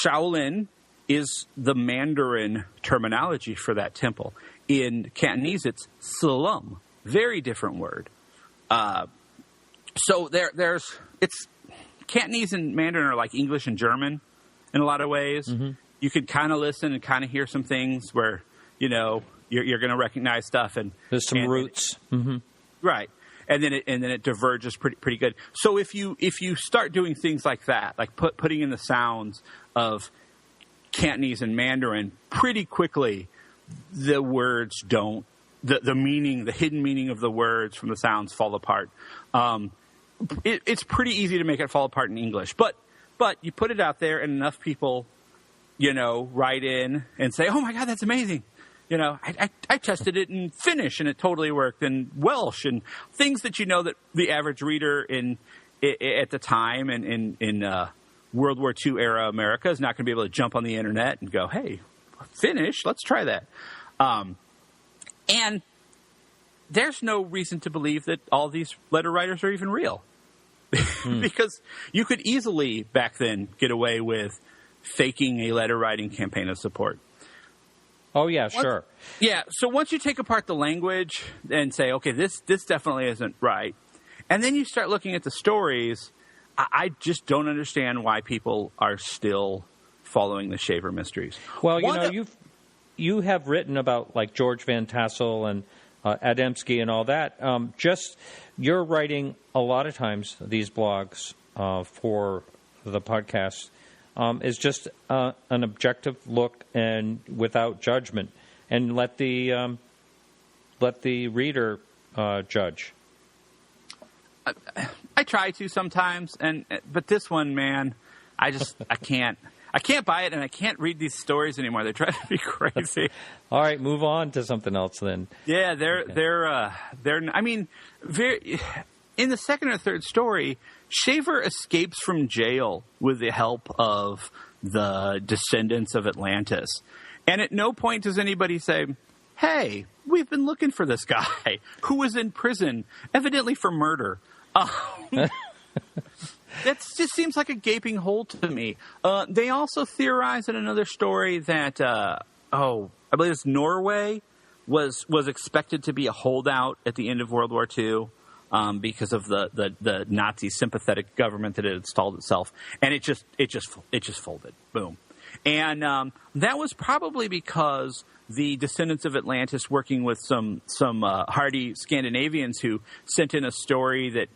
Shaolin is the Mandarin terminology for that temple. In Cantonese, it's Silum. Very different word. So it's Cantonese and Mandarin are like English and German in a lot of ways. Mm-hmm. You could kind of listen and kind of hear some things where, you're going to recognize stuff, and there's some roots. Mm-hmm. Right. And then it diverges pretty good. So if you start doing things like that, like putting in the sounds of Cantonese and Mandarin, pretty quickly the words don't, the meaning, the hidden meaning of the words from the sounds fall apart. It's pretty easy to make it fall apart in English, but you put it out there and enough people, write in and say, "Oh my God, that's amazing." I tested it in Finnish and it totally worked, and Welsh, and things that that the average reader at the time and in World War II era America is not going to be able to jump on the internet and go, "Hey, Finnish, let's try that." And there's no reason to believe that all these letter writers are even real. Because you could easily back then get away with faking a letter writing campaign of support. Oh, yeah, sure. Yeah, so once you take apart the language and say, okay, this definitely isn't right, and then you start looking at the stories, I just don't understand why people are still following the Shaver mysteries. Well, you have written about like George Van Tassel and Adamski and all that. You're writing a lot of times these blogs for the podcast is just an objective look and without judgment, and let the reader judge. I try to sometimes, but this one, man, I can't. I can't buy it, and I can't read these stories anymore. They're trying to be crazy. All right, move on to something else then. Yeah, they're. I mean, in the second or third story, Shaver escapes from jail with the help of the descendants of Atlantis, and at no point does anybody say, "Hey, we've been looking for this guy who was in prison, evidently for murder." That just seems like a gaping hole to me. They also theorize in another story that, I believe it's Norway was expected to be a holdout at the end of World War II because of the Nazi sympathetic government that had installed itself, and it just folded. Boom. And that was probably because the descendants of Atlantis, working with some hardy Scandinavians who sent in a story that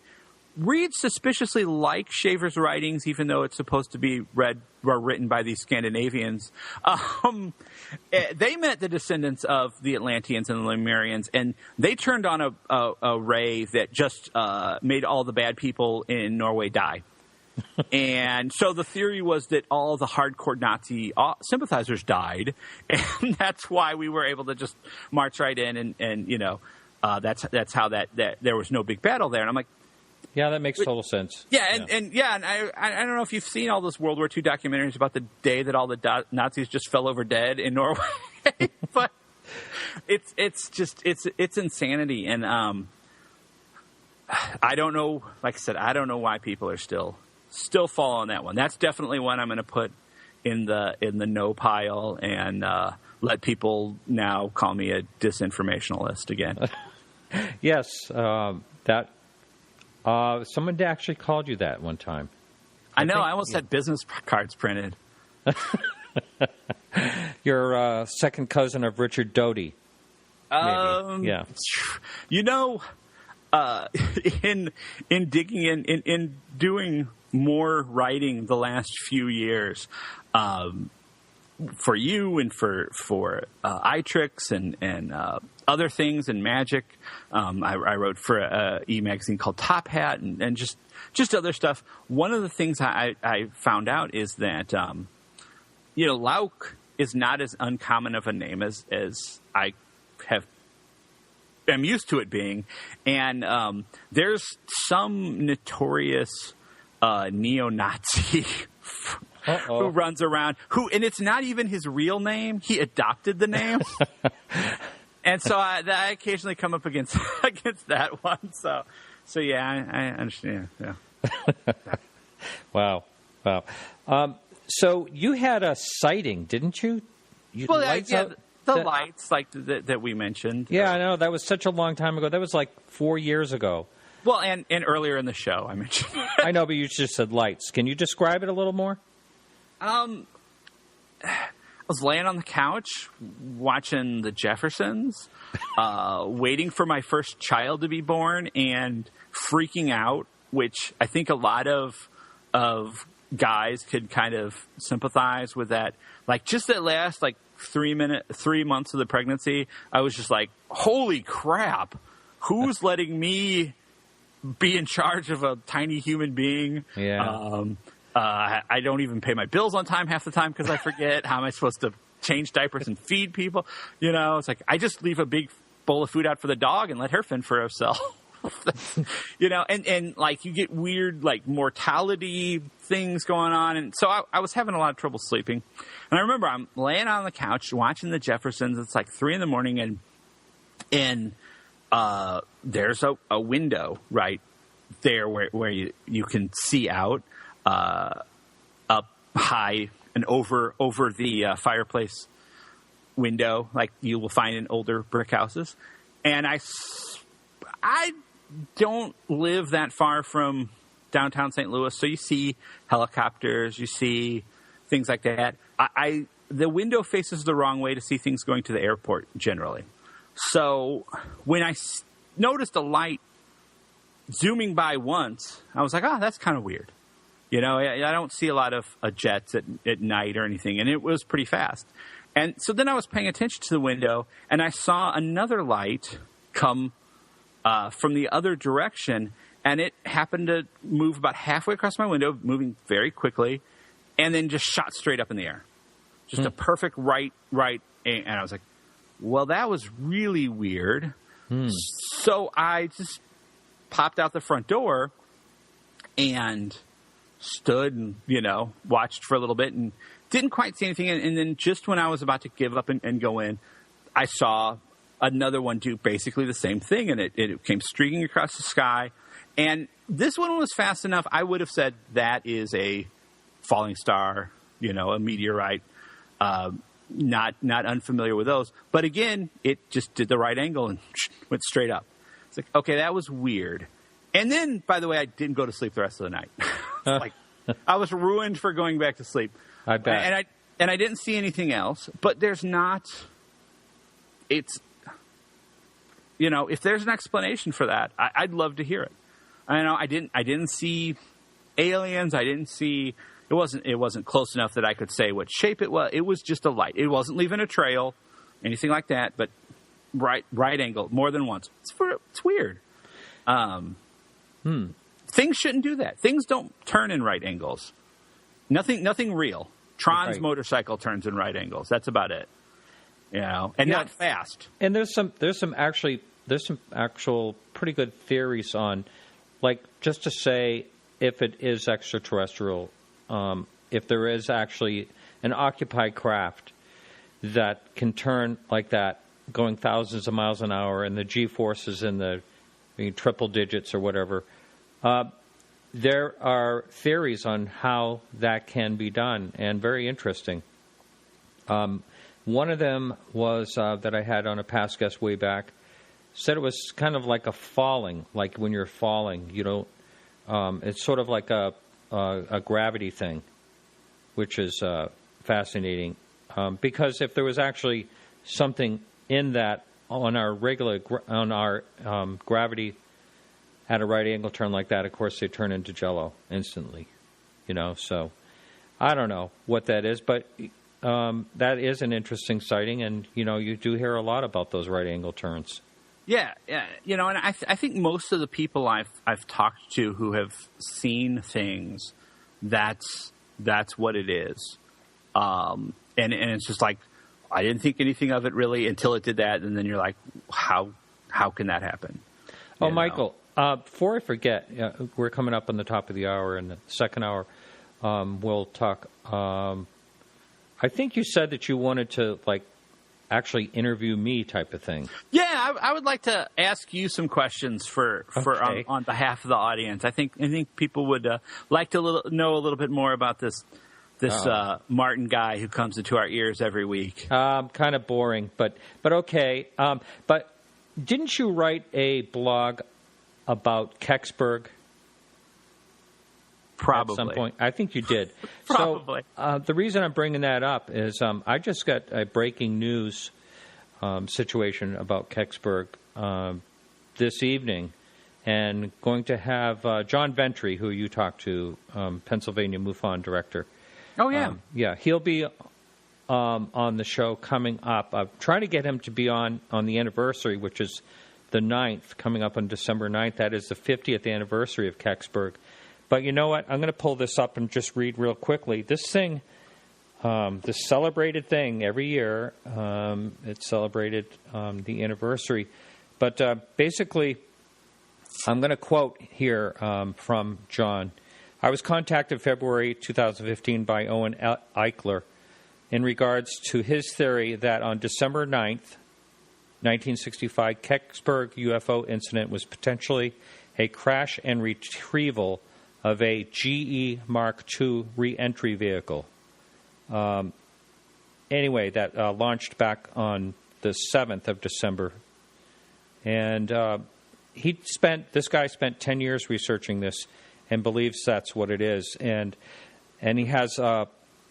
reads suspiciously like Shaver's writings, even though it's supposed to be written by these Scandinavians. They met the descendants of the Atlanteans and the Lemurians, and they turned on a ray that just made all the bad people in Norway die. And so the theory was that all the hardcore Nazi sympathizers died, and that's why we were able to just march right in, and that's how that there was no big battle there. And I'm like, yeah, that makes total sense. Yeah, and I don't know if you've seen all those World War II documentaries about the day that all the Nazis just fell over dead in Norway, but it's insanity, and I don't know. Like I said, I don't know why people are still following that one. That's definitely one I'm going to put in the no pile, and let people now call me a disinformationalist again. Yes, that. Someone actually called you that one time. I know. I almost had business cards printed. You're second cousin of Richard Doty. Maybe. Yeah. You know, in digging in doing more writing the last few years, for you and for iTricks and other things and magic, I wrote for a e-magazine called Top Hat and just other stuff. One of the things I found out is that Lauck is not as uncommon of a name as I am used to it being, and there's some notorious neo-Nazi who runs around and it's not even his real name. He adopted the name. And so I occasionally come up against that one. So yeah, I understand. Yeah. Wow. So you had a sighting, didn't you? The lights like that we mentioned. Yeah, I know. That was such a long time ago. That was like 4 years ago. Well, and earlier in the show I mentioned. I know, but you just said lights. Can you describe it a little more? I was laying on the couch watching the Jeffersons, waiting for my first child to be born and freaking out, which I think a lot of guys could kind of sympathize with that. Like just that last 3 months of the pregnancy, I was just like, holy crap, who's letting me be in charge of a tiny human being? Yeah. I don't even pay my bills on time half the time because I forget. How am I supposed to change diapers and feed people? It's like I just leave a big bowl of food out for the dog and let her fend for herself. And like you get weird mortality things going on, and so I was having a lot of trouble sleeping. And I remember I'm laying on the couch watching the Jeffersons. It's like 3 a.m. and there's a window right there where you can see out up high and over the fireplace window, like you will find in older brick houses. And I don't live that far from downtown St. Louis, so you see helicopters, you see things like that. The window faces the wrong way to see things going to the airport generally. So when I noticed a light zooming by once, I was like, that's kind of weird. I don't see a lot of jets at night or anything, and it was pretty fast. And so then I was paying attention to the window, and I saw another light come from the other direction, and it happened to move about halfway across my window, moving very quickly, and then just shot straight up in the air. Just a perfect right, and I was like, well, that was really weird. So I just popped out the front door and stood and, watched for a little bit and didn't quite see anything. And then just when I was about to give up and go in, I saw another one do basically the same thing. And it came streaking across the sky. And this one was fast enough. I would have said that is a falling star, a meteorite. Not unfamiliar with those. But again, it just did the right angle and went straight up. It's like, okay, that was weird. And then, by the way, I didn't go to sleep the rest of the night. I was ruined for going back to sleep. I bet. And I didn't see anything else. But there's not. It's. If there's an explanation for that, I'd love to hear it. I didn't see aliens. I didn't see. It wasn't close enough that I could say what shape it was. It was just a light. It wasn't leaving a trail, anything like that. But right angle more than once. It's weird. Things shouldn't do that. Things don't turn in right angles. Nothing real. Tron's motorcycle turns in right angles. That's about it. Not fast. And there's some actual pretty good theories on, just to say if it is extraterrestrial, if there is actually an occupied craft that can turn like that, going thousands of miles an hour, and the G-forces in the triple digits or whatever. There are theories on how that can be done, and very interesting. One of them was that I had on a past guest way back, said it was kind of like a falling, like when you're falling, it's sort of like a gravity thing, which is fascinating. Because if there was actually something in that on our gravity at a right angle turn like that, of course, they turn into Jell-O instantly. So I don't know what that is, but that is an interesting sighting, and you do hear a lot about those right angle turns. Yeah, and I think most of the people I've talked to who have seen things, that's what it is, and it's just like I didn't think anything of it really until it did that, and then you're like, how can that happen? Oh, Michael, before I forget, we're coming up on the top of the hour, and the second hour we'll talk. I think you said that you wanted to actually interview me type of thing. Yeah, I would like to ask you some questions for on behalf of the audience. I think people would like to know a little bit more about this Martin guy who comes into our ears every week. Kind of boring, but okay. But didn't you write a blog about Kecksburg? Probably. At some point. I think you did. Probably. So, the reason I'm bringing that up is I just got a breaking news situation about Kecksburg this evening, and going to have John Ventry, who you talked to, Pennsylvania MUFON director. Oh, yeah. Yeah, he'll be on the show coming up. I'm trying to get him to be on the anniversary, which is the 9th, coming up on December 9th. That is the 50th anniversary of Kecksburg. But you know what? I'm going to pull this up and just read real quickly. This thing, this celebrated thing every year, it's celebrated the anniversary. But basically, I'm going to quote here from John. I was contacted February 2015 by Owen Eichler in regards to his theory that on December 9th, 1965, Kecksburg UFO incident was potentially a crash and retrieval of a GE Mark II re-entry vehicle. Anyway, that launched back on the 7th of December. And this guy spent 10 years researching this and believes that's what it is. And he has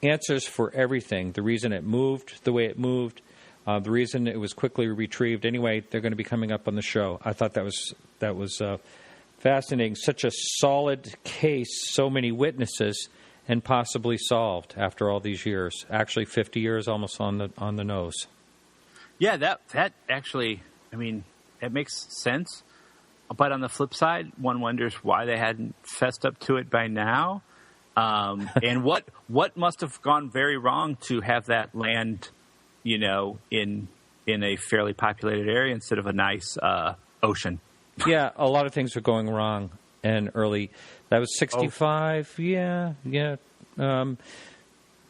answers for everything. The reason it moved the way it moved, the reason it was quickly retrieved. Anyway, they're going to be coming up on the show. I thought that was fascinating. Such a solid case, so many witnesses, and possibly solved after all these years. Actually, 50 years almost on the nose. Yeah, that actually, I mean, it makes sense. But on the flip side, one wonders why they hadn't fessed up to it by now, and what must have gone very wrong to have that land, in a fairly populated area instead of a nice ocean. Yeah, a lot of things are going wrong. And early, that was 65. Oh. Yeah.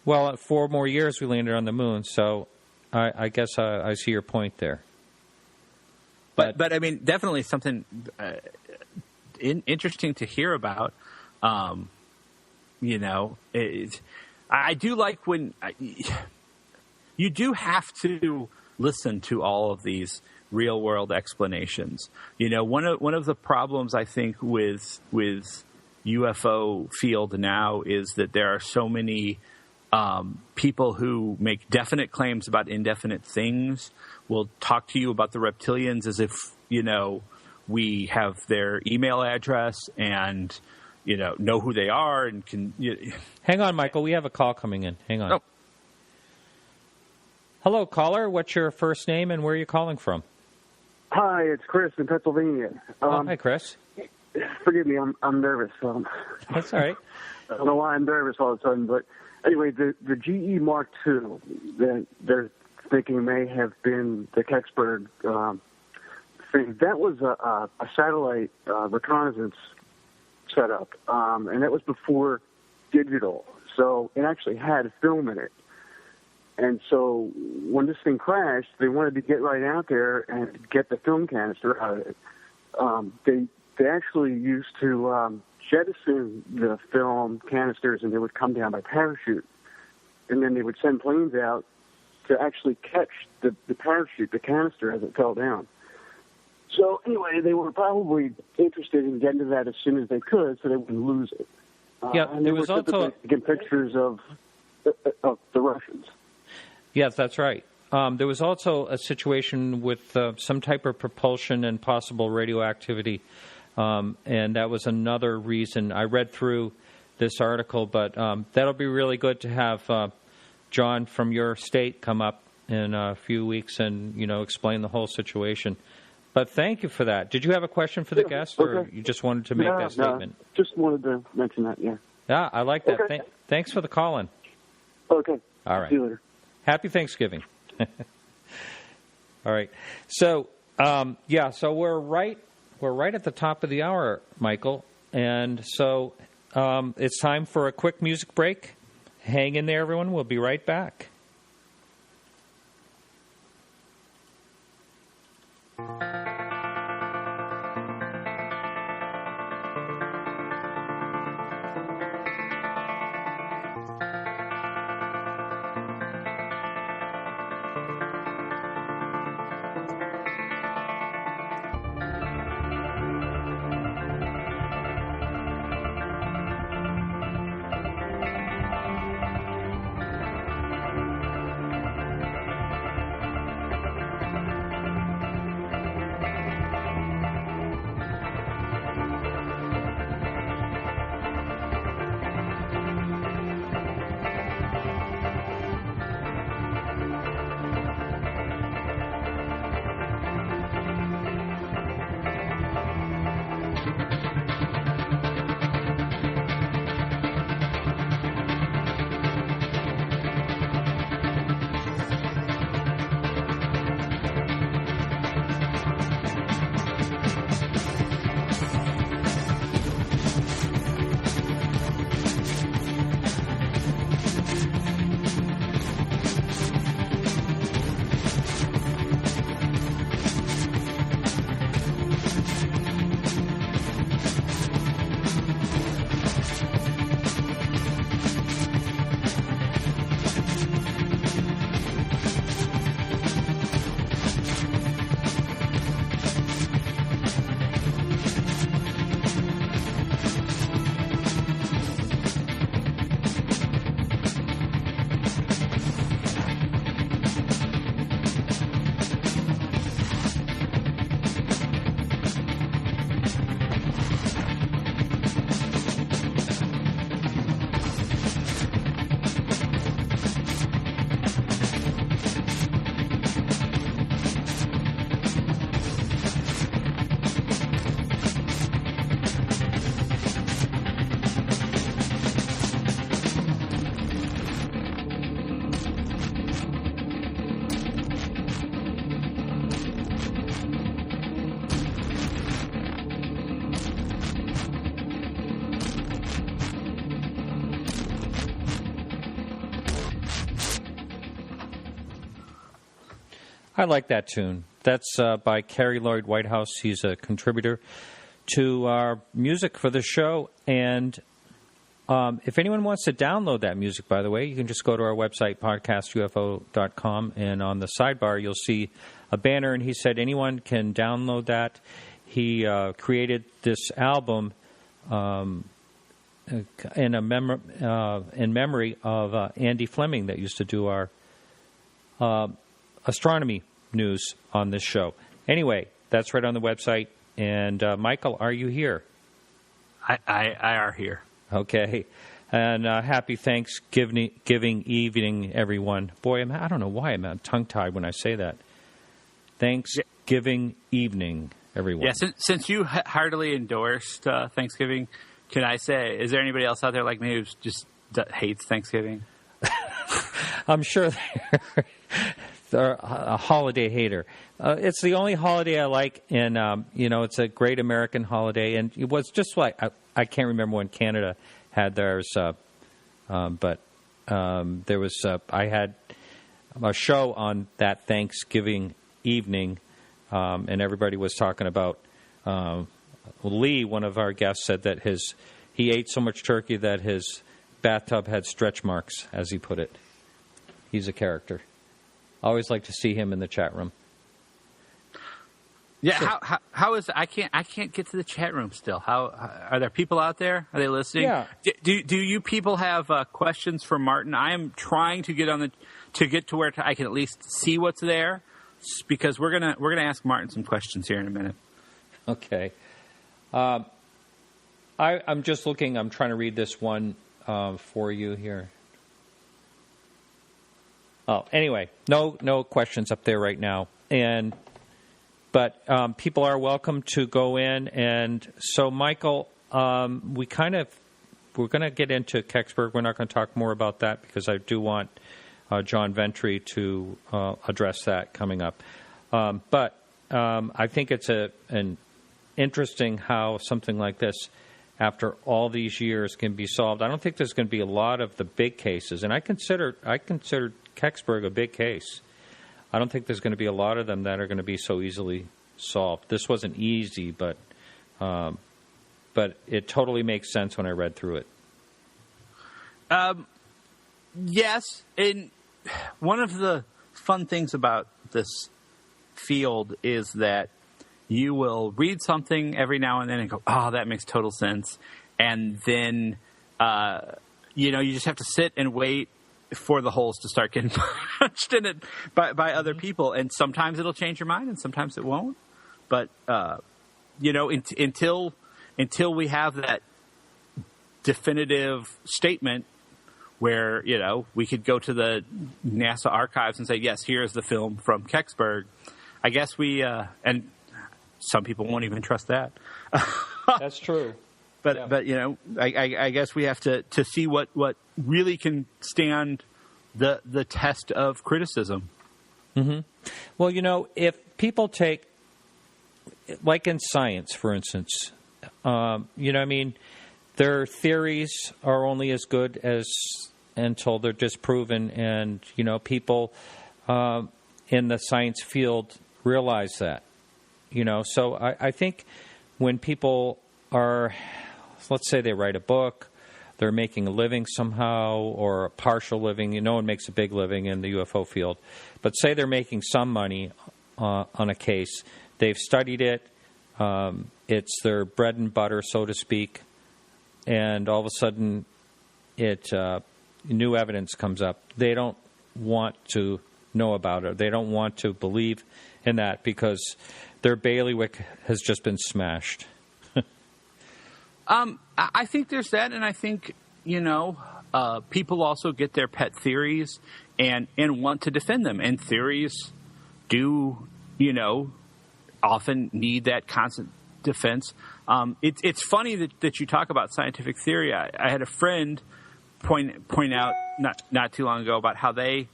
Well, 4 more years we landed on the moon, so I guess I see your point there. But I mean, definitely something interesting to hear about. I do like when you do have to listen to all of these real world explanations. One of the problems I think with UFO field now is that there are so many people who make definite claims about indefinite things. Will talk to you about the reptilians as if we have their email address and know who they are and can. Hang on, Michael. We have a call coming in. Hang on. Oh. Hello, caller. What's your first name and where are you calling from? Hi, it's Chris in Pennsylvania. Hi, Chris. Forgive me, I'm nervous. That's all right. I don't know why I'm nervous all of a sudden, but anyway, the GE Mark II that they're thinking may have been the Kecksburg thing, that was a satellite reconnaissance setup, and that was before digital, so it actually had a film in it. And so when this thing crashed, they wanted to get right out there and get the film canister out of it. They actually used to jettison the film canisters, and they would come down by parachute. And then they would send planes out to actually catch the parachute, the canister, as it fell down. So anyway, they were probably interested in getting to that as soon as they could so they wouldn't lose it. And there was also taking pictures of the Russians. Yes, that's right. there was also a situation with some type of propulsion and possible radioactivity, and that was another reason. I read through this article, but that'll be really good to have John from your state come up in a few weeks and, explain the whole situation. But thank you for that. Did you have a question for the guest, or you just wanted to make that statement? No, just wanted to mention that, yeah. Yeah, I like that. Okay. Thanks for the call-in. Okay. All right. See you later. Happy Thanksgiving. All right. So, so we're right at the top of the hour, Michael. And so it's time for a quick music break. Hang in there, everyone. We'll be right back. I like that tune. That's by Kerry Lloyd Whitehouse. He's a contributor to our music for the show. And if anyone wants to download that music, by the way, you can just go to our website, podcastufo.com, and on the sidebar you'll see a banner, and he said anyone can download that. He created this album in memory of Andy Fleming that used to do our astronomy news on this show. Anyway, that's right on the website. And Michael, are you here? I are here. Okay. And happy Thanksgiving evening, everyone. Boy, I don't know why I'm tongue-tied when I say that. Thanksgiving evening, everyone. Yeah, since you heartily endorsed Thanksgiving, can I say, is there anybody else out there like me who just hates Thanksgiving? I'm sure they're a holiday hater. It's the only holiday I like, and it's a great American holiday. And it was just like I can't remember when Canada had theirs, but there was I had a show on that Thanksgiving evening, and everybody was talking about Lee. One of our guests said that he ate so much turkey that his bathtub had stretch marks, as he put it. He's a character. I always like to see him in the chat room. Yeah, so, how is I can't get to the chat room still. How are there people out there? Are they listening? Yeah. Do you people have questions for Martin? I am trying to get on to get to where I can at least see what's there, because we're gonna ask Martin some questions here in a minute. Okay. I'm just looking. I'm trying to read this one for you here. Oh, anyway, no questions up there right now, but people are welcome to go in. And so, Michael, we're going to get into Kecksburg. We're not going to talk more about that because I do want John Ventry to address that coming up. But I think it's an interesting how something like this, after all these years, can be solved. I don't think there's going to be a lot of the big cases, and I considered Kecksburg a big case. I don't think there's going to be a lot of them that are going to be so easily solved. This wasn't easy, but it totally makes sense when I read through it. Yes, and one of the fun things about this field is that you will read something every now and then and go, oh, that makes total sense. And then, you just have to sit and wait for the holes to start getting punched in it by other people. And sometimes it'll change your mind and sometimes it won't. But, until we have that definitive statement where, we could go to the NASA archives and say, yes, here's the film from Kecksburg, I guess and some people won't even trust that. That's true. But yeah. I guess we have to see what really can stand the test of criticism. Mm-hmm. Well, if people take, like in science, for instance, their theories are only as good as until they're disproven, and people in the science field realize that. So I think when people are, let's say they write a book, they're making a living somehow, or a partial living. No one makes a big living in the UFO field, but say they're making some money on a case. They've studied it. It's their bread and butter, so to speak. And all of a sudden, new evidence comes up. They don't want to know about it. They don't want to believe in that because their bailiwick has just been smashed. I think there's that, and I think, people also get their pet theories and want to defend them. And theories do, often need that constant defense. It's funny that you talk about scientific theory. I had a friend point out not too long ago about how they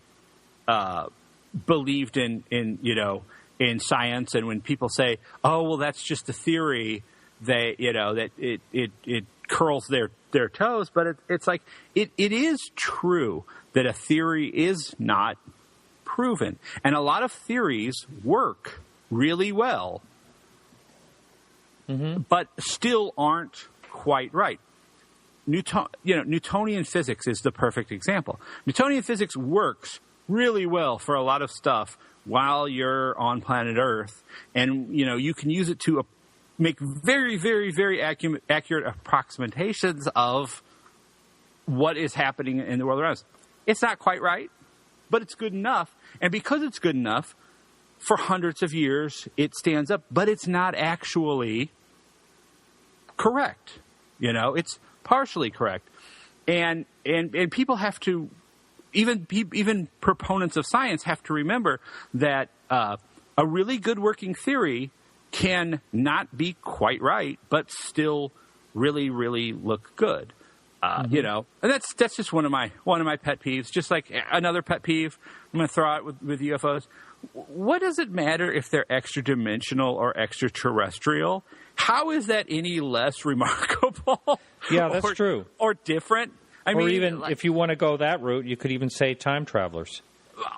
believed in science, and when people say, "Oh, well, that's just a theory," that it curls their toes. But it's like it is true that a theory is not proven, and a lot of theories work really well, but still aren't quite right. Newtonian physics is the perfect example. Newtonian physics works really well for a lot of stuff while you're on planet Earth, and you can use it to make very, very, very accurate approximations of what is happening in the world around us. It's not quite right, but it's good enough, and because it's good enough, for hundreds of years it stands up. But it's not actually correct. It's partially correct, and people have to. Even proponents of science have to remember that a really good working theory can not be quite right, but still really, really look good. And that's just one of my pet peeves. Just like another pet peeve, I'm going to throw out with UFOs. What does it matter if they're extra-dimensional or extraterrestrial? How is that any less remarkable? Yeah, that's true. Or different? If you want to go that route, you could even say time travelers.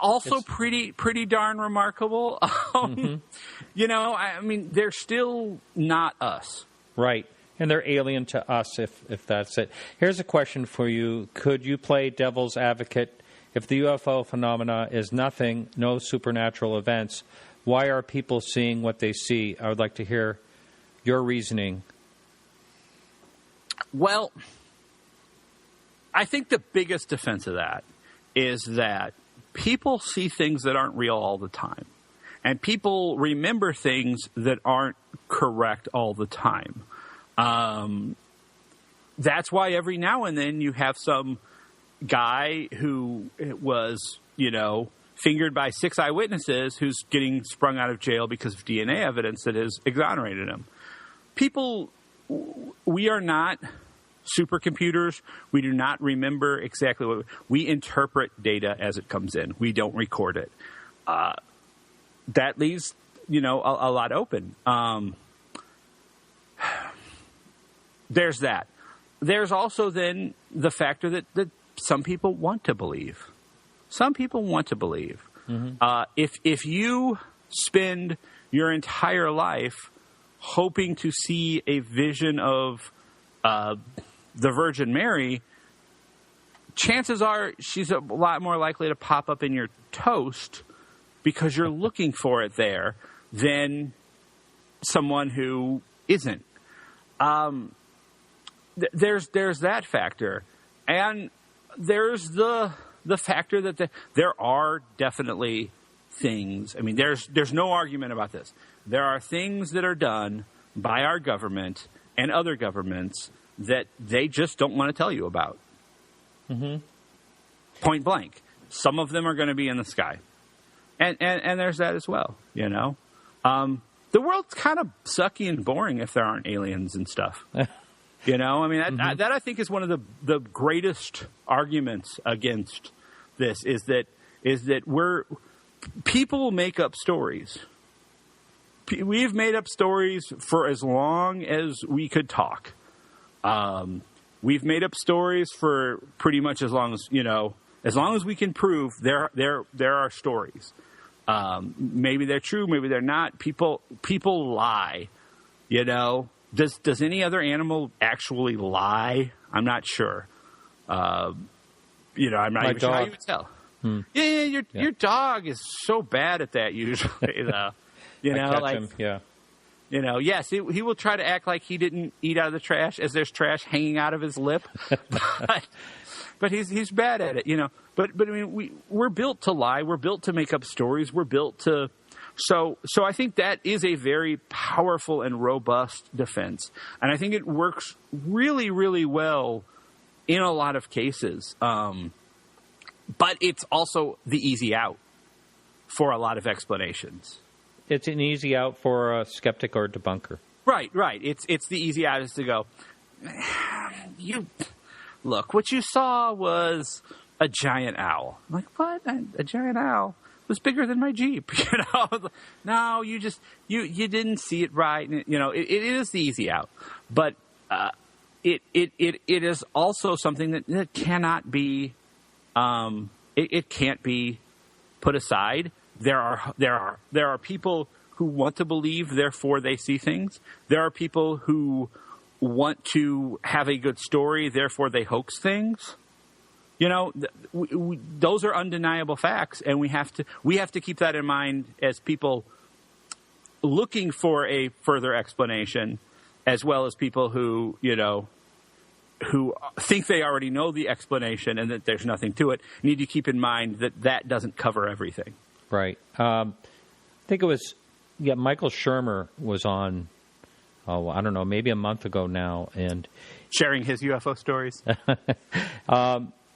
Also pretty darn remarkable. They're still not us. Right. And they're alien to us, if that's it. Here's a question for you. Could you play devil's advocate? If the UFO phenomena is nothing, no supernatural events, why are people seeing what they see? I would like to hear your reasoning. Well, I think the biggest defense of that is that people see things that aren't real all the time. And people remember things that aren't correct all the time. That's why every now and then you have some guy who was, fingered by 6 eyewitnesses who's getting sprung out of jail because of DNA evidence that has exonerated him. People, we are not supercomputers. We do not remember exactly what we interpret data as it comes in. We don't record it. That leaves, a lot open. There's that. There's also then the factor that some people want to believe. Some people want to believe. Mm-hmm. If you spend your entire life hoping to see a vision of the Virgin Mary, chances are she's a lot more likely to pop up in your toast because you're looking for it there than someone who isn't. There's that factor. And there's the factor that there are definitely things. I mean, there's no argument about this. There are things that are done by our government and other governments that they just don't want to tell you about. Mm-hmm. Point blank. Some of them are going to be in the sky. And there's that as well, The world's kind of sucky and boring if there aren't aliens and stuff. Mm-hmm. That I think is one of the greatest arguments against this is that people make up stories. We've made up stories for as long as we could talk. We've made up stories for pretty much as long as we can prove there are stories. Maybe they're true, maybe they're not. People lie, Does any other animal actually lie? I'm not sure. I'm not even sure how you would tell. Yeah, your dog is so bad at that usually, though. Him, yeah. Yes, he will try to act like he didn't eat out of the trash as there's trash hanging out of his lip, but he's bad at it, But I mean, we're built to lie. We're built to make up stories. We're built to. So I think that is a very powerful and robust defense, and I think it works really, really well in a lot of cases. But it's also the easy out for a lot of explanations. It's an easy out for a skeptic or a debunker. Right. It's the easy out is to go, look, what you saw was a giant owl. I'm like, what? A giant owl? It was bigger than my Jeep. No, you didn't see it right. It is the easy out. But it is also something that cannot be, it can't be put aside. There are people who want to believe, therefore they see things. There are people who want to have a good story, therefore they hoax things. Those are undeniable facts, and we have to keep that in mind as people looking for a further explanation, as well as people who think they already know the explanation and that there's nothing to it. You need to keep in mind that doesn't cover everything. Right. I think it was, Michael Shermer was on, I don't know, maybe a month ago now. And sharing his UFO stories.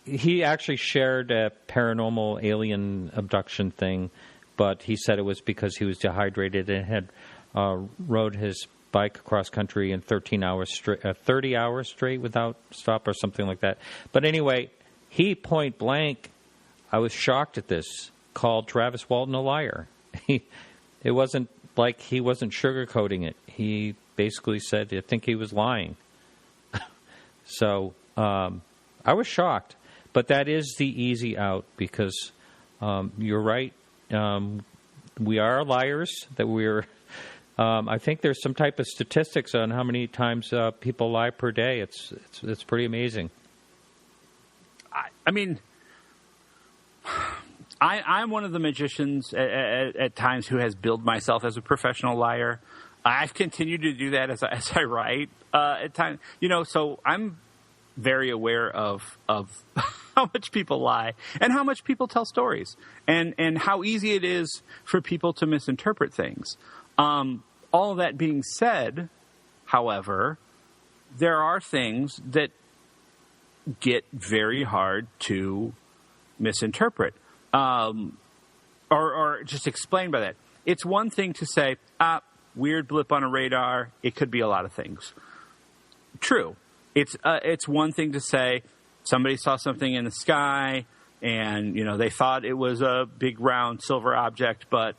He actually shared a paranormal alien abduction thing, but he said it was because he was dehydrated and had rode his bike across country in 30 hours straight without stop or something like that. But anyway, he point blank, I was shocked at this, called Travis Walton a liar. It wasn't like he wasn't sugarcoating it. He basically said, I think he was lying. So I was shocked. But that is the easy out because you're right. We are liars. That we're. I think there's some type of statistics on how many times people lie per day. It's pretty amazing. I mean, I'm one of the magicians at times who has billed myself as a professional liar. I've continued to do that as I write at times. So I'm very aware of how much people lie and how much people tell stories and how easy it is for people to misinterpret things. All that being said, however, there are things that get very hard to misinterpret or just explain by that. It's one thing to say, weird blip on a radar. It could be a lot of things. True. It's one thing to say somebody saw something in the sky and, they thought it was a big round silver object, but,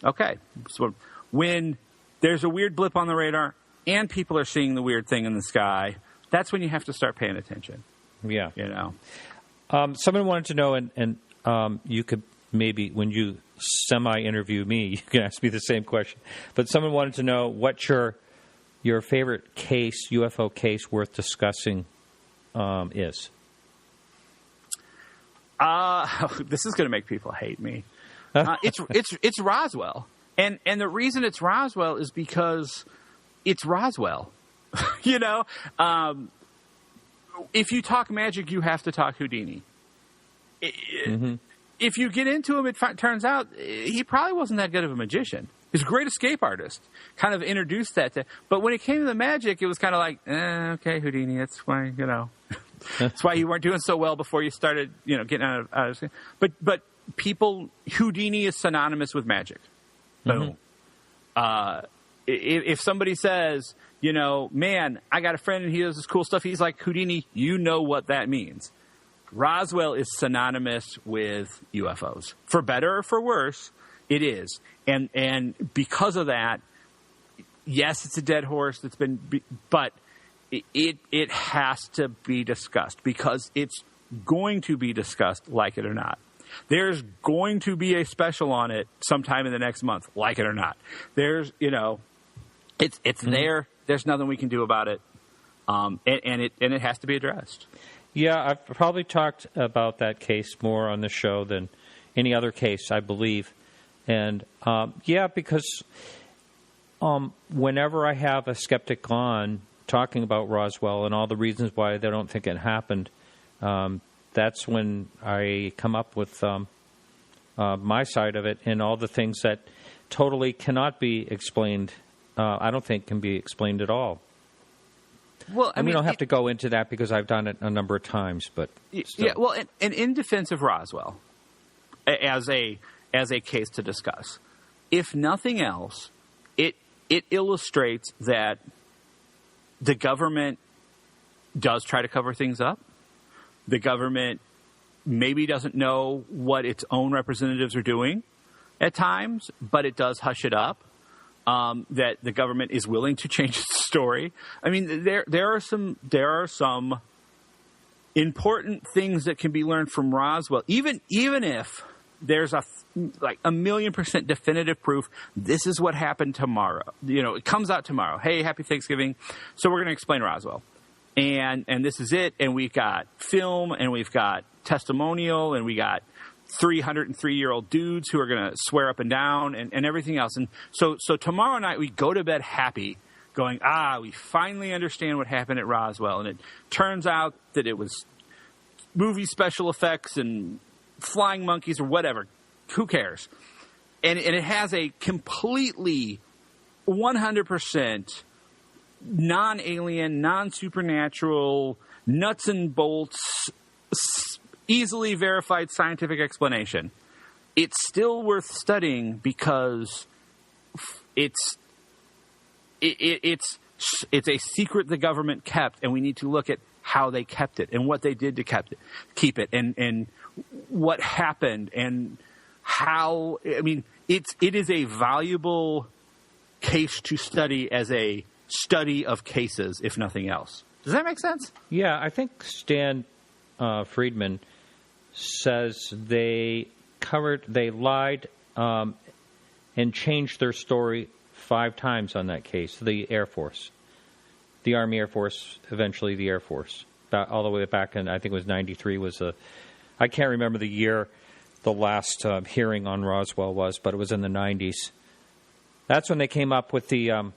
okay. So when there's a weird blip on the radar and people are seeing the weird thing in the sky, that's when you have to start paying attention. Yeah. Someone wanted to know, and you could maybe, when you semi-interview me, you can ask me the same question. But someone wanted to know what your favorite case, UFO case worth discussing is. This is going to make people hate me. It's Roswell. And the reason it's Roswell is because it's Roswell. If you talk magic, you have to talk Houdini. If you get into him, it turns out he probably wasn't that good of a magician. He's a great escape artist. Kind of introduced that but when it came to the magic, it was kind of like, okay, Houdini, that's why, that's why you weren't doing so well before you started, getting out of but people, Houdini is synonymous with magic. Boom. If somebody says, man, I got a friend and he does this cool stuff, he's like Houdini, you know what that means. Roswell is synonymous with UFOs. For better or for worse, it is. And because of that, yes, it's a dead horse that's been, but it has to be discussed because it's going to be discussed, like it or not. There's going to be a special on it sometime in the next month, like it or not. There's, it's there. There's nothing we can do about it, and it has to be addressed. Yeah, I've probably talked about that case more on the show than any other case, I believe. And, because whenever I have a skeptic on talking about Roswell and all the reasons why they don't think it happened, that's when I come up with my side of it and all the things that totally cannot be explained, I don't think can be explained at all. Well, we don't have to go into that because I've done it a number of times, but still. Yeah. Well, and in defense of Roswell, as a case to discuss, if nothing else, it illustrates that the government does try to cover things up. The government maybe doesn't know what its own representatives are doing at times, but it does hush it up. That the government is willing to change its story. I mean, there are some important things that can be learned from Roswell, even if there's a 1,000,000% definitive proof this is what happened tomorrow. It comes out tomorrow. Hey, happy Thanksgiving. So we're going to explain Roswell. And this is it. And we've got film and we've got testimonial and we got 303-year-old dudes who are going to swear up and down and everything else. And so tomorrow night we go to bed happy, going, we finally understand what happened at Roswell. And it turns out that it was movie special effects and flying monkeys or whatever. Who cares? And it has a completely 100% non-alien, non-supernatural, nuts and bolts, easily verified scientific explanation. It's still worth studying because it's a secret the government kept, and we need to look at how they kept it and what they did to keep it and what happened and how. I mean, it is a valuable case to study as a study of cases, if nothing else. Does that make sense? Yeah, I think Stan Friedman says they lied and changed their story 5 times on that case. The Air Force, the Army Air Force, eventually the Air Force, all the way back in, I think it was 93 I can't remember the year the last hearing on Roswell was, but it was in the 90s. That's when they came up with the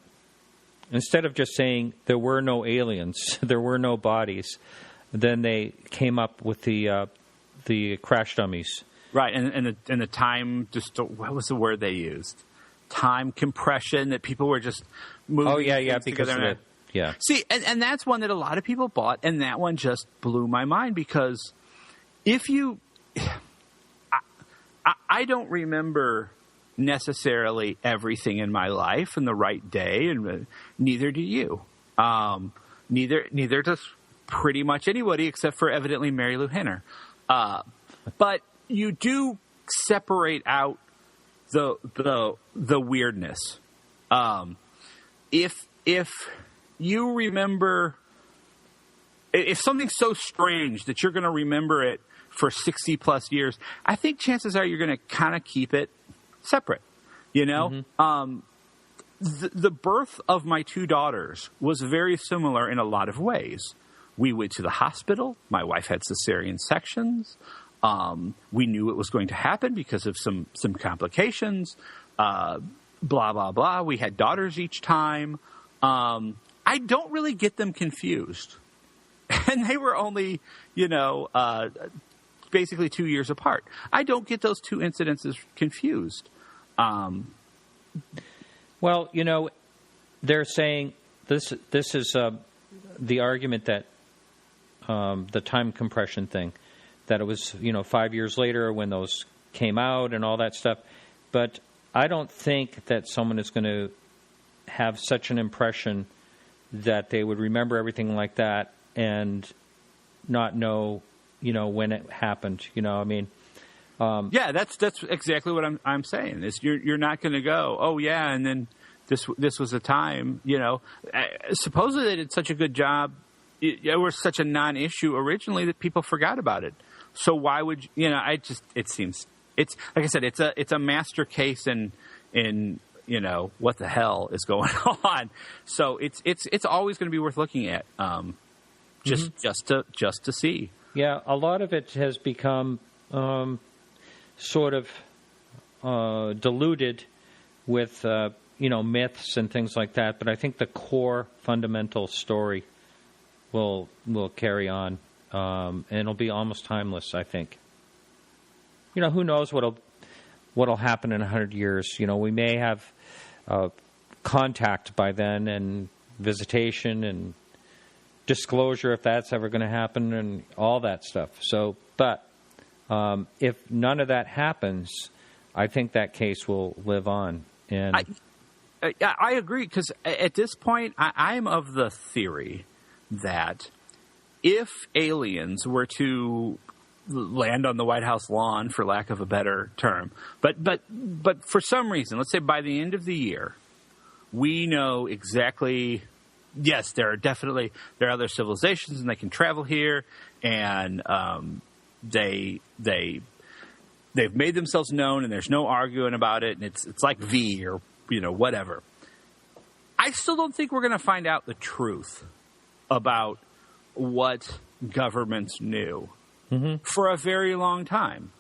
instead of just saying there were no aliens, there were no bodies, then they came up with the crash dummies. Right, and the time, what was the word they used? Time compression, that people were just moving. Oh, yeah, because of it. Yeah. See, and that's one that a lot of people bought, and that one just blew my mind, because if you... I don't remember necessarily everything in my life in the right day, and neither do you. Neither does pretty much anybody, except for evidently Mary Lou Henner. But you do separate out the weirdness. If you remember, if something's so strange that you're going to remember it for 60 plus years, I think chances are you're going to kind of keep it separate. You know, the birth of my two daughters was very similar in a lot of ways. We went to the hospital. My wife had cesarean sections. We knew it was going to happen because of some complications. Blah, blah, blah. We had daughters each time. I don't really get them confused. And they were only, basically 2 years apart. I don't get those two incidences confused. Well, they're saying this is the argument that the time compression thing, that it was, 5 years later when those came out and all that stuff. But I don't think that someone is going to have such an impression that they would remember everything like that and not know, when it happened. Yeah, that's exactly what I'm saying. Is you're not going to go, oh yeah, and then this was a time. Supposedly they did such a good job. It was such a non-issue originally that people forgot about it. So why would it seems it's like I said, it's a master case in what the hell is going on. So it's always going to be worth looking at, just to see. Yeah, a lot of it has become sort of diluted with myths and things like that. But I think the core fundamental story will carry on, and it'll be almost timeless, I think. Who knows what'll happen in 100 years? We may have contact by then, and visitation and disclosure, if that's ever going to happen, and all that stuff. So, but if none of that happens, I think that case will live on. And I agree, because at this point, I'm of the theory that if aliens were to land on the White House lawn, for lack of a better term, but for some reason, let's say by the end of the year, we know exactly. Yes, there are other civilizations, and they can travel here, and they've made themselves known, and there's no arguing about it, and it's like V or whatever. I still don't think we're going to find out the truth about what governments knew for a very long time.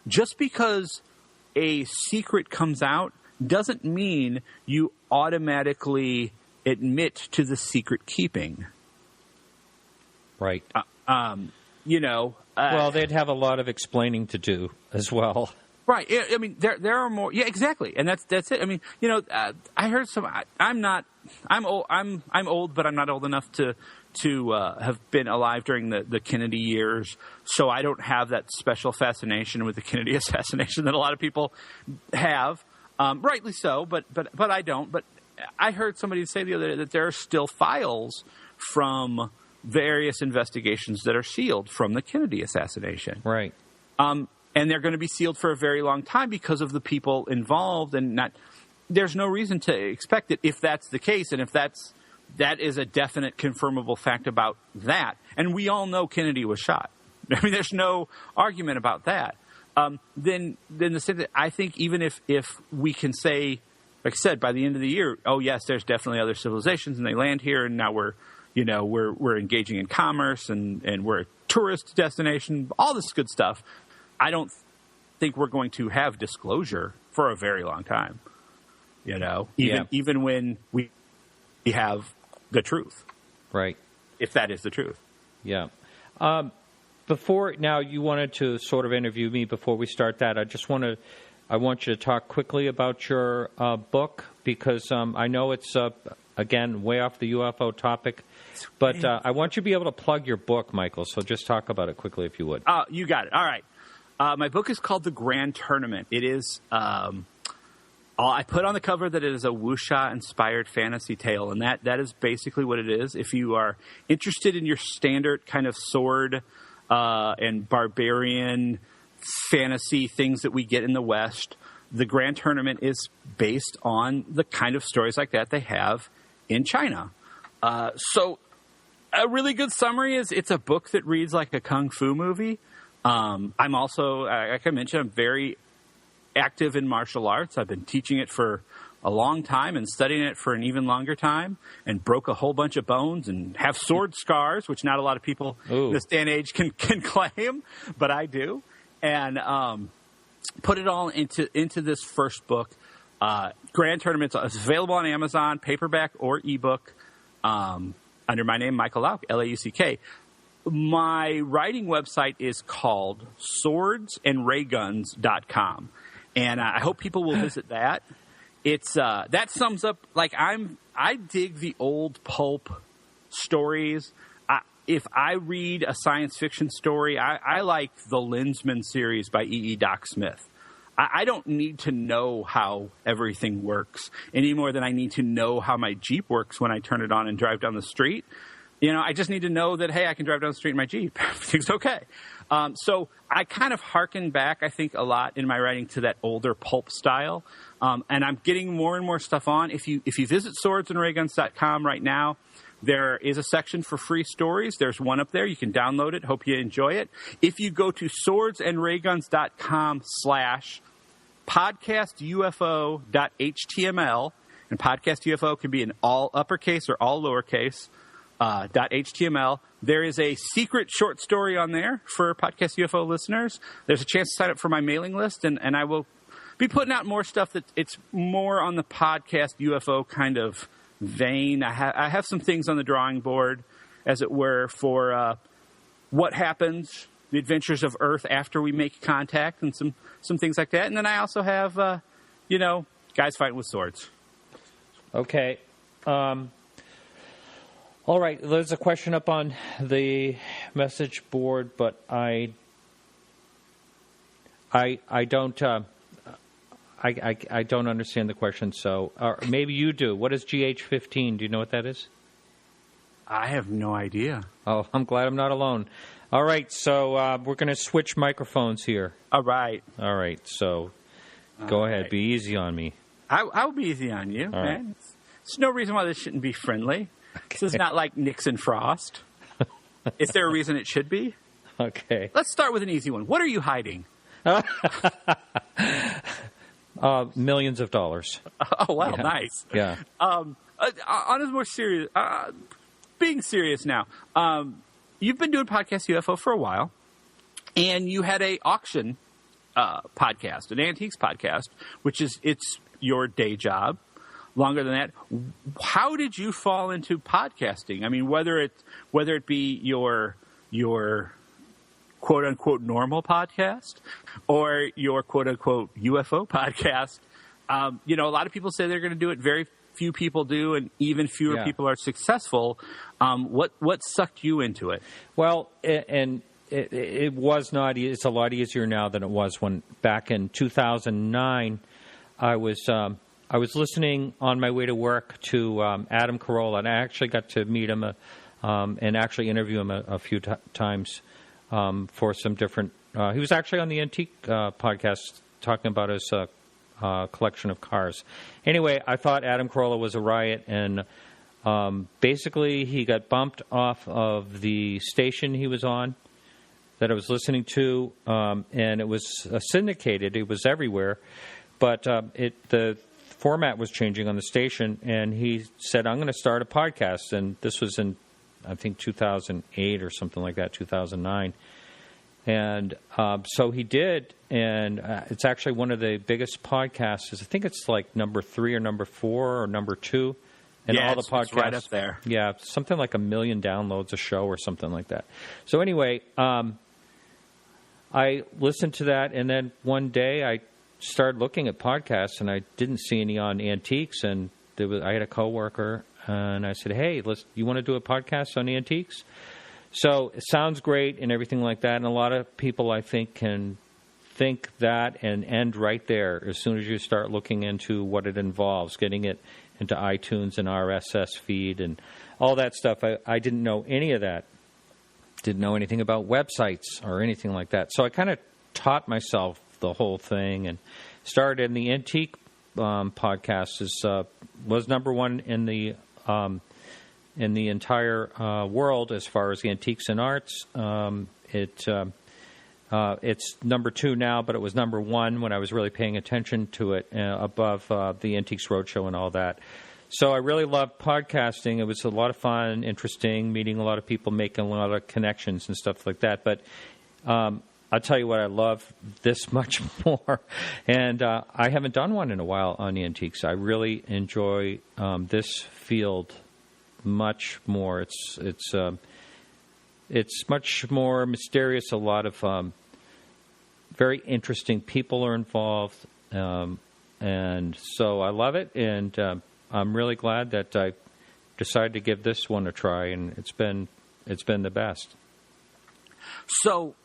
Just because a secret comes out doesn't mean you automatically admit to the secret keeping. Right. Well, they'd have a lot of explaining to do as well. Right. I mean, there are more. Yeah, exactly. And that's it. I mean, I heard some. I'm old. I'm old, but I'm not old enough to have been alive during the Kennedy years, so I don't have that special fascination with the Kennedy assassination that a lot of people have. Rightly so, but I don't. But I heard somebody say the other day that there are still files from various investigations that are sealed from the Kennedy assassination. Right. And they're going to be sealed for a very long time because of the people involved, and there's no reason to expect it if that's the case, and if that is a definite confirmable fact about that. And we all know Kennedy was shot. I mean, there's no argument about that. Then the same thing, I think even if we can say, like I said, by the end of the year, oh yes, there's definitely other civilizations, and they land here, and now we're engaging in commerce, and we're a tourist destination, all this good stuff. I don't think we're going to have disclosure for a very long time. Even when we we have the truth. Right. If that is the truth. Yeah. Before, now you wanted to sort of interview me before we start that. I want you to talk quickly about your book, because I know it's, again, way off the UFO topic, but I want you to be able to plug your book, Michael, so just talk about it quickly if you would. You got it. All right. My book is called The Grand Tournament. It is, I put on the cover that it is a wuxia-inspired fantasy tale, and that is basically what it is. If you are interested in your standard kind of sword and barbarian fantasy things that we get in the West, The Grand Tournament is based on the kind of stories like that they have in China. So a really good summary is it's a book that reads like a kung fu movie. I'm also, like I mentioned, I'm very active in martial arts. I've been teaching it for a long time and studying it for an even longer time, and broke a whole bunch of bones and have sword scars, which not a lot of people in this day and age can claim, but I do. And put it all into this first book. Grand Tournament is available on Amazon, paperback or ebook, under my name, Michael Lauck, Lauck. My writing website is called swordsandrayguns.com, and I hope people will visit that. It's that sums up, like, I dig the old pulp stories. If I read a science fiction story, I like the Lensman series by E.E. Doc Smith. I don't need to know how everything works any more than I need to know how my Jeep works when I turn it on and drive down the street. You know, I just need to know that, hey, I can drive down the street in my Jeep. Everything's okay. So I kind of hearken back, I think, a lot in my writing to that older pulp style. And I'm getting more and more stuff on. If you visit swordsandrayguns.com right now, there is a section for free stories. There's one up there. You can download it. Hope you enjoy it. If you go to swordsandrayguns.com/podcastufo.html, and podcast UFO can be in all uppercase or all lowercase, .html, there is a secret short story on there for podcast UFO listeners. There's a chance to sign up for my mailing list, and I will be putting out more stuff that it's more on the podcast UFO kind of vein. I have some things on the drawing board, as it were, for what happens, the adventures of Earth after we make contact, and some things like that. And then I also have, guys fighting with swords. Okay. All right. There's a question up on the message board, but I don't. I don't understand the question, so maybe you do. What is GH15? Do you know what that is? I have no idea. Oh, I'm glad I'm not alone. All right, so we're going to switch microphones here. All right. So go ahead. Be easy on me. I'll be easy on you, man. Right. There's no reason why this shouldn't be friendly. Okay. This is not like Nixon Frost. Is there a reason it should be? Okay. Let's start with an easy one. What are you hiding? Millions of dollars. Oh, wow, yeah. Nice. Yeah. On a more serious, being serious now, you've been doing Podcast UFO for a while, and you had a auction podcast, an antiques podcast, which it's your day job. Longer than that, how did you fall into podcasting? I mean, whether it be your quote unquote normal podcast or your quote unquote UFO podcast, a lot of people say they're going to do it. Very few people do, and even fewer people are successful. What sucked you into it? Well, it was not. It's a lot easier now than it was when back in 2009. I was listening on my way to work to Adam Carolla, and I actually got to meet him and actually interview him a few times for some different. He was actually on the Antique podcast talking about his collection of cars. Anyway, I thought Adam Carolla was a riot, and basically he got bumped off of the station he was on that I was listening to, and it was syndicated. It was everywhere, but the format was changing on the station, and he said, I'm going to start a podcast. And this was in, I think, 2008 or something like that, 2009. And so he did, and it's actually one of the biggest podcasts. I think it's like number 3 or number 4 or number 2 And yeah, all the podcasts, it's right up there. Yeah, something like 1 million downloads a show or something like that. So anyway, I listened to that, and then one day I started looking at podcasts, and I didn't see any on antiques. And I had a coworker, and I said, "Hey, you want to do a podcast on antiques?" So it sounds great and everything like that, and a lot of people, I think, can think that and end right there as soon as you start looking into what it involves, getting it into iTunes and RSS feed and all that stuff. I didn't know any of that. Didn't know anything about websites or anything like that. So I kind of taught myself the whole thing and started in the antique podcast. Was number one in the entire world as far as the antiques and arts. It's number 2 now, but it was number 1 when I was really paying attention to it, above the Antiques Roadshow and all that. So I really loved podcasting. It was a lot of fun, interesting, meeting a lot of people, making a lot of connections and stuff like that. But I'll tell you what, I love this much more. And I haven't done one in a while on the antiques. I really enjoy this field much more. It's much more mysterious. A lot of very interesting people are involved, and so I love it. And I'm really glad that I decided to give this one a try, and it's been the best. So,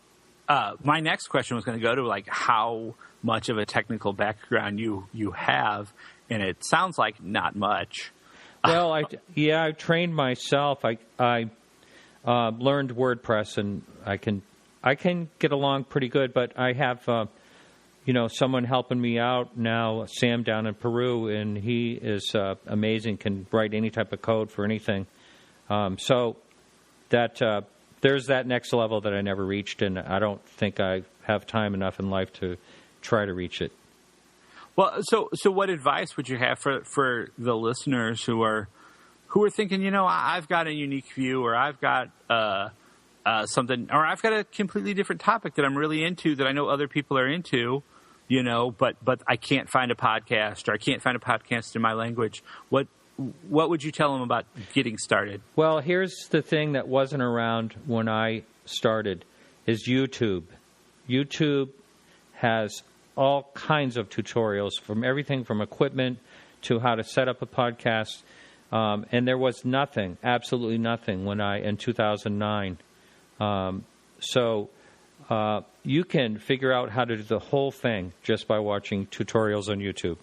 my next question was going to go to like how much of a technical background you have, and it sounds like not much. Well, I trained myself. I learned WordPress, and I can get along pretty good. But I have someone helping me out now, Sam down in Peru, and he is amazing. Can write any type of code for anything. So that there's that next level that I never reached, and I don't think I have time enough in life to try to reach it. Well, so what advice would you have for the listeners who are thinking, I've got a unique view, or I've got something, or I've got a completely different topic that I'm really into that I know other people are into, but I can't find a podcast, or I can't find a podcast in my language. What would you tell them about getting started? Well, here's the thing that wasn't around when I started is YouTube. YouTube has all kinds of tutorials, from everything from equipment to how to set up a podcast. And there was nothing, absolutely nothing, in 2009. So you can figure out how to do the whole thing just by watching tutorials on YouTube.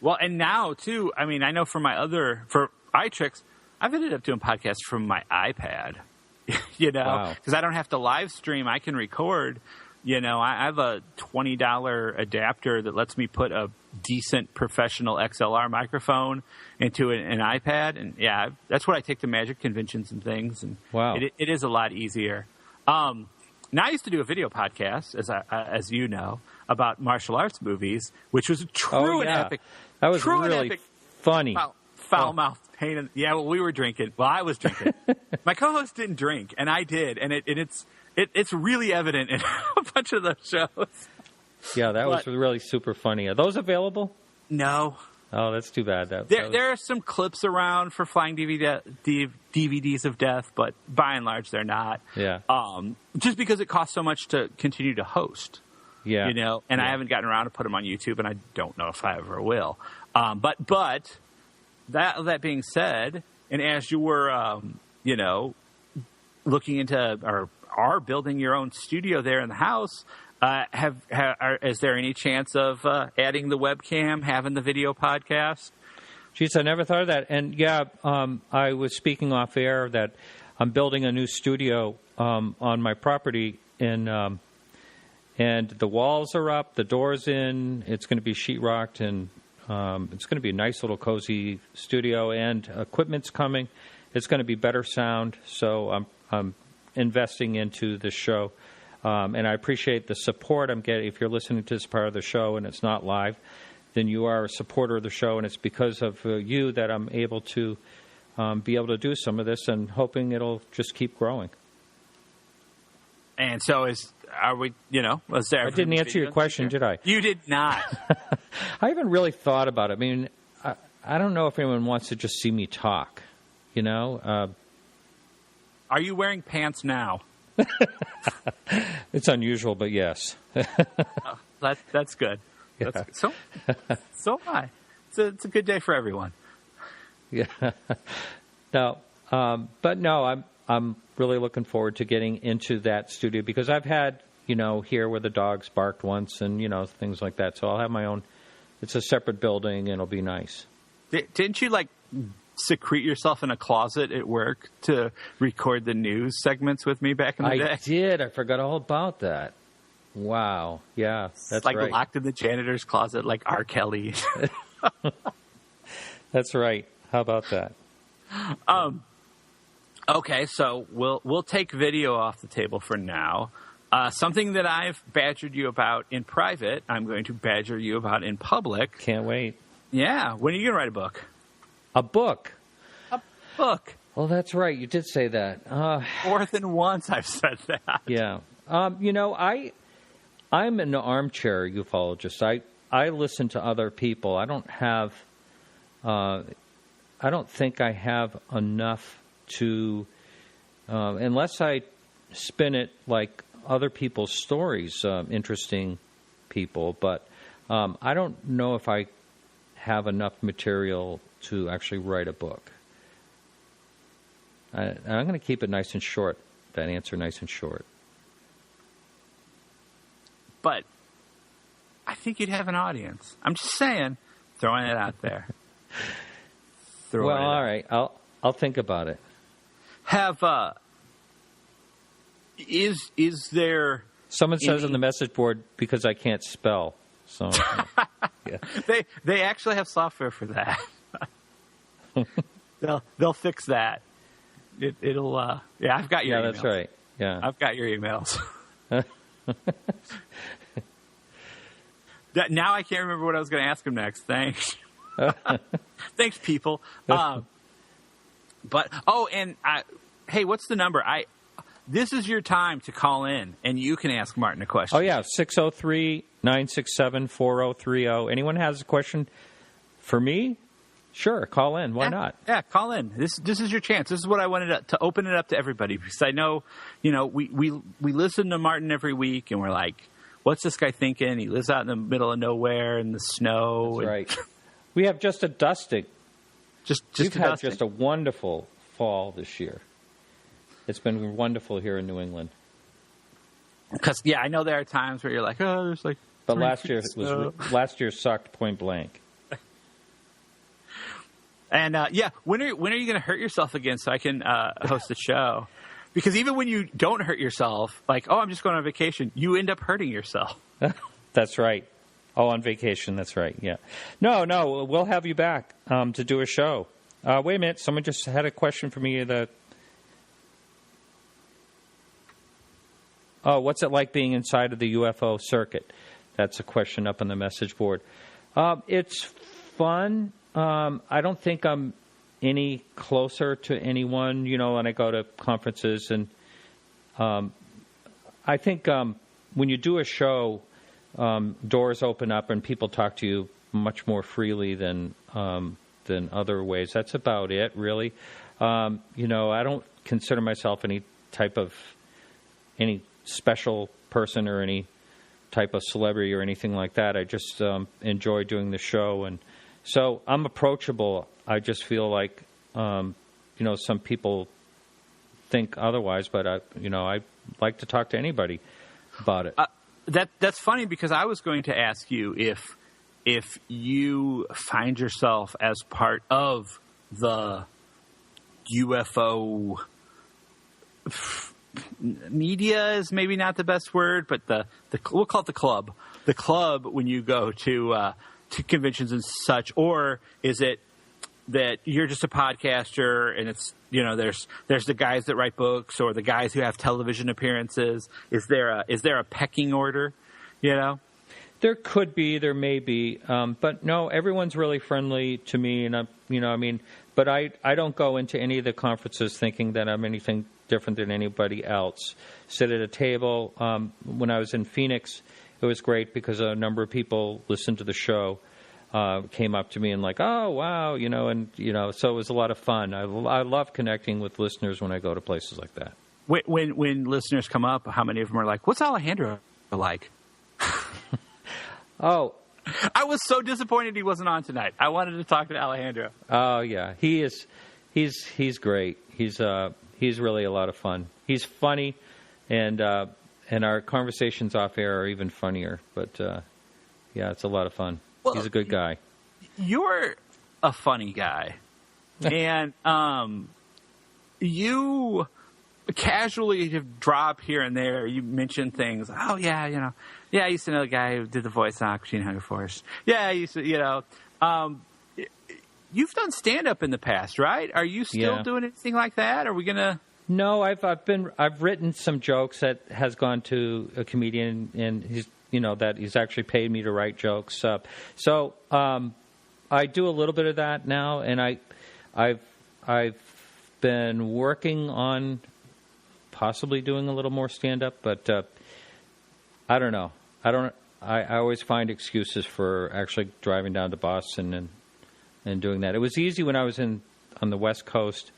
Well, and now, too, I mean, I know for iTricks, I've ended up doing podcasts from my iPad, because I don't have to live stream. I can record. I have a $20 adapter that lets me put a decent professional XLR microphone into an iPad. And, yeah, that's what I take to magic conventions and things. And wow. It is a lot easier. Now, I used to do a video podcast, as you know, about martial arts movies, which was true and epic. That was really funny. Foul-mouthed pain. Yeah, well, we were drinking. Well, I was drinking. My co-host didn't drink, and I did. And it's really evident in a bunch of those shows. Yeah, that was really super funny. Are those available? No. Oh, that's too bad. There are some clips around for flying DVDs of death, but by and large, they're not. Yeah. Just because it costs so much to continue to host. Yeah. And I haven't gotten around to put them on YouTube, and I don't know if I ever will. But that being said, and as you were, looking into or are building your own studio there in the house, is there any chance of adding the webcam, having the video podcast? Geez, I never thought of that. And I was speaking off air that I'm building a new studio on my property, and the walls are up, the door's in, it's going to be sheetrocked, and it's going to be a nice little cozy studio, and equipment's coming. It's going to be better sound, so I'm investing into the show. And I appreciate the support I'm getting. If you're listening to this part of the show and it's not live, then you are a supporter of the show, and it's because of you that I'm able to be able to do some of this, and hoping it'll just keep growing. And so was there... I didn't answer your question, did I? You did not. I haven't really thought about it. I mean, I don't know if anyone wants to just see me talk, you know. Are you wearing pants now? It's unusual, but yes. That's good. Yeah. That's good. So am I. It's a good day for everyone. Yeah. No, but no, I'm really looking forward to getting into that studio because I've had, here where the dogs barked once and, things like that. So I'll have my own. It's a separate building and it'll be nice. Didn't you secrete yourself in a closet at work to record the news segments with me back in the day? I did. I forgot all about that. Wow. Yeah, that's right. Locked in the janitor's closet like R. Kelly. That's right. How about that? Okay, so we'll take video off the table for now. Something that I've badgered you about in private, I'm going to badger you about in public. Can't wait. Yeah. When are you going to write a book? A book? A book. Well, that's right. You did say that. More than once I've said that. Yeah. I'm an armchair ufologist. I listen to other people. I don't think I have enough to, unless I spin it like other people's stories, interesting people. But I don't know if I have enough material to actually write a book. I'm going to keep it nice and short, that answer nice and short. But I think you'd have an audience. I'm just saying, throwing it out there. All right. I'll think about it. Is there... Someone says on the message board, because I can't spell. So, yeah. They actually have software for that. They'll fix that. It'll I've got your emails. Yeah, that's right. Yeah. I've got your emails. Now I can't remember what I was going to ask him next. Thanks. Thanks, people. Hey, what's the number? This is your time to call in, and you can ask Martin a question. Oh, yeah, 603-967-4030. Anyone has a question for me? Sure, call in. Why not? Yeah, call in. This is your chance. This is what I wanted to open it up to everybody, because I know, we listen to Martin every week, and we're like, what's this guy thinking? He lives out in the middle of nowhere in the snow. That's right. We have just a dusting. We've had just a wonderful fall this year. It's been wonderful here in New England. Because I know there are times where you're like, oh, there's like. But last year sucked point blank. And when are you going to hurt yourself again so I can host a show? Because even when you don't hurt yourself, like, oh, I'm just going on vacation, you end up hurting yourself. That's right. Oh, on vacation. That's right. Yeah. No, we'll have you back to do a show. Wait a minute. Someone just had a question for me. What's it like being inside of the UFO circuit? That's a question up on the message board. It's fun. I don't think I'm any closer to anyone, when I go to conferences. And I think when you do a show, doors open up and people talk to you much more freely than other ways. That's about it, really. I don't consider myself any special person or any type of celebrity or anything like that. I just enjoy doing the show, and so I'm approachable. I just feel like some people think otherwise, but I like to talk to anybody about it. That's funny, because I was going to ask you if you find yourself as part of the UFO media is maybe not the best word, but we'll call it the club. The club when you go to conventions and such, or is it that you're just a podcaster and it's there's the guys that write books or the guys who have television appearances? Is there a pecking order? There could be, there may be, but no, everyone's really friendly to me, and but I don't go into any of the conferences thinking that I'm anything different than anybody else. Sit at a table. When I was in Phoenix, it was great because a number of people listened to the show. came up to me and like, oh, wow, so it was a lot of fun. I love connecting with listeners when I go to places like that. When listeners come up, how many of them are like, what's Alejandro like? Oh. I was so disappointed he wasn't on tonight. I wanted to talk to Alejandro. Oh, yeah. He is. He's great. He's really a lot of fun. He's funny, and our conversations off air are even funnier. But, yeah, it's a lot of fun. Well, he's a good guy. You're a funny guy. And you casually drop here and there. You mention things. Oh, yeah, I used to know the guy who did the voice on Aquatine Hunger Force. Yeah, I used to, you've done stand-up in the past, right? Are you still doing anything like that? Are we going to... No, I've written some jokes that has gone to a comedian, and he's actually paid me to write jokes. So I do a little bit of that now, and I've been working on possibly doing a little more stand-up, but I don't know. I always find excuses for actually driving down to Boston and doing that. It was easy when I was on the West Coast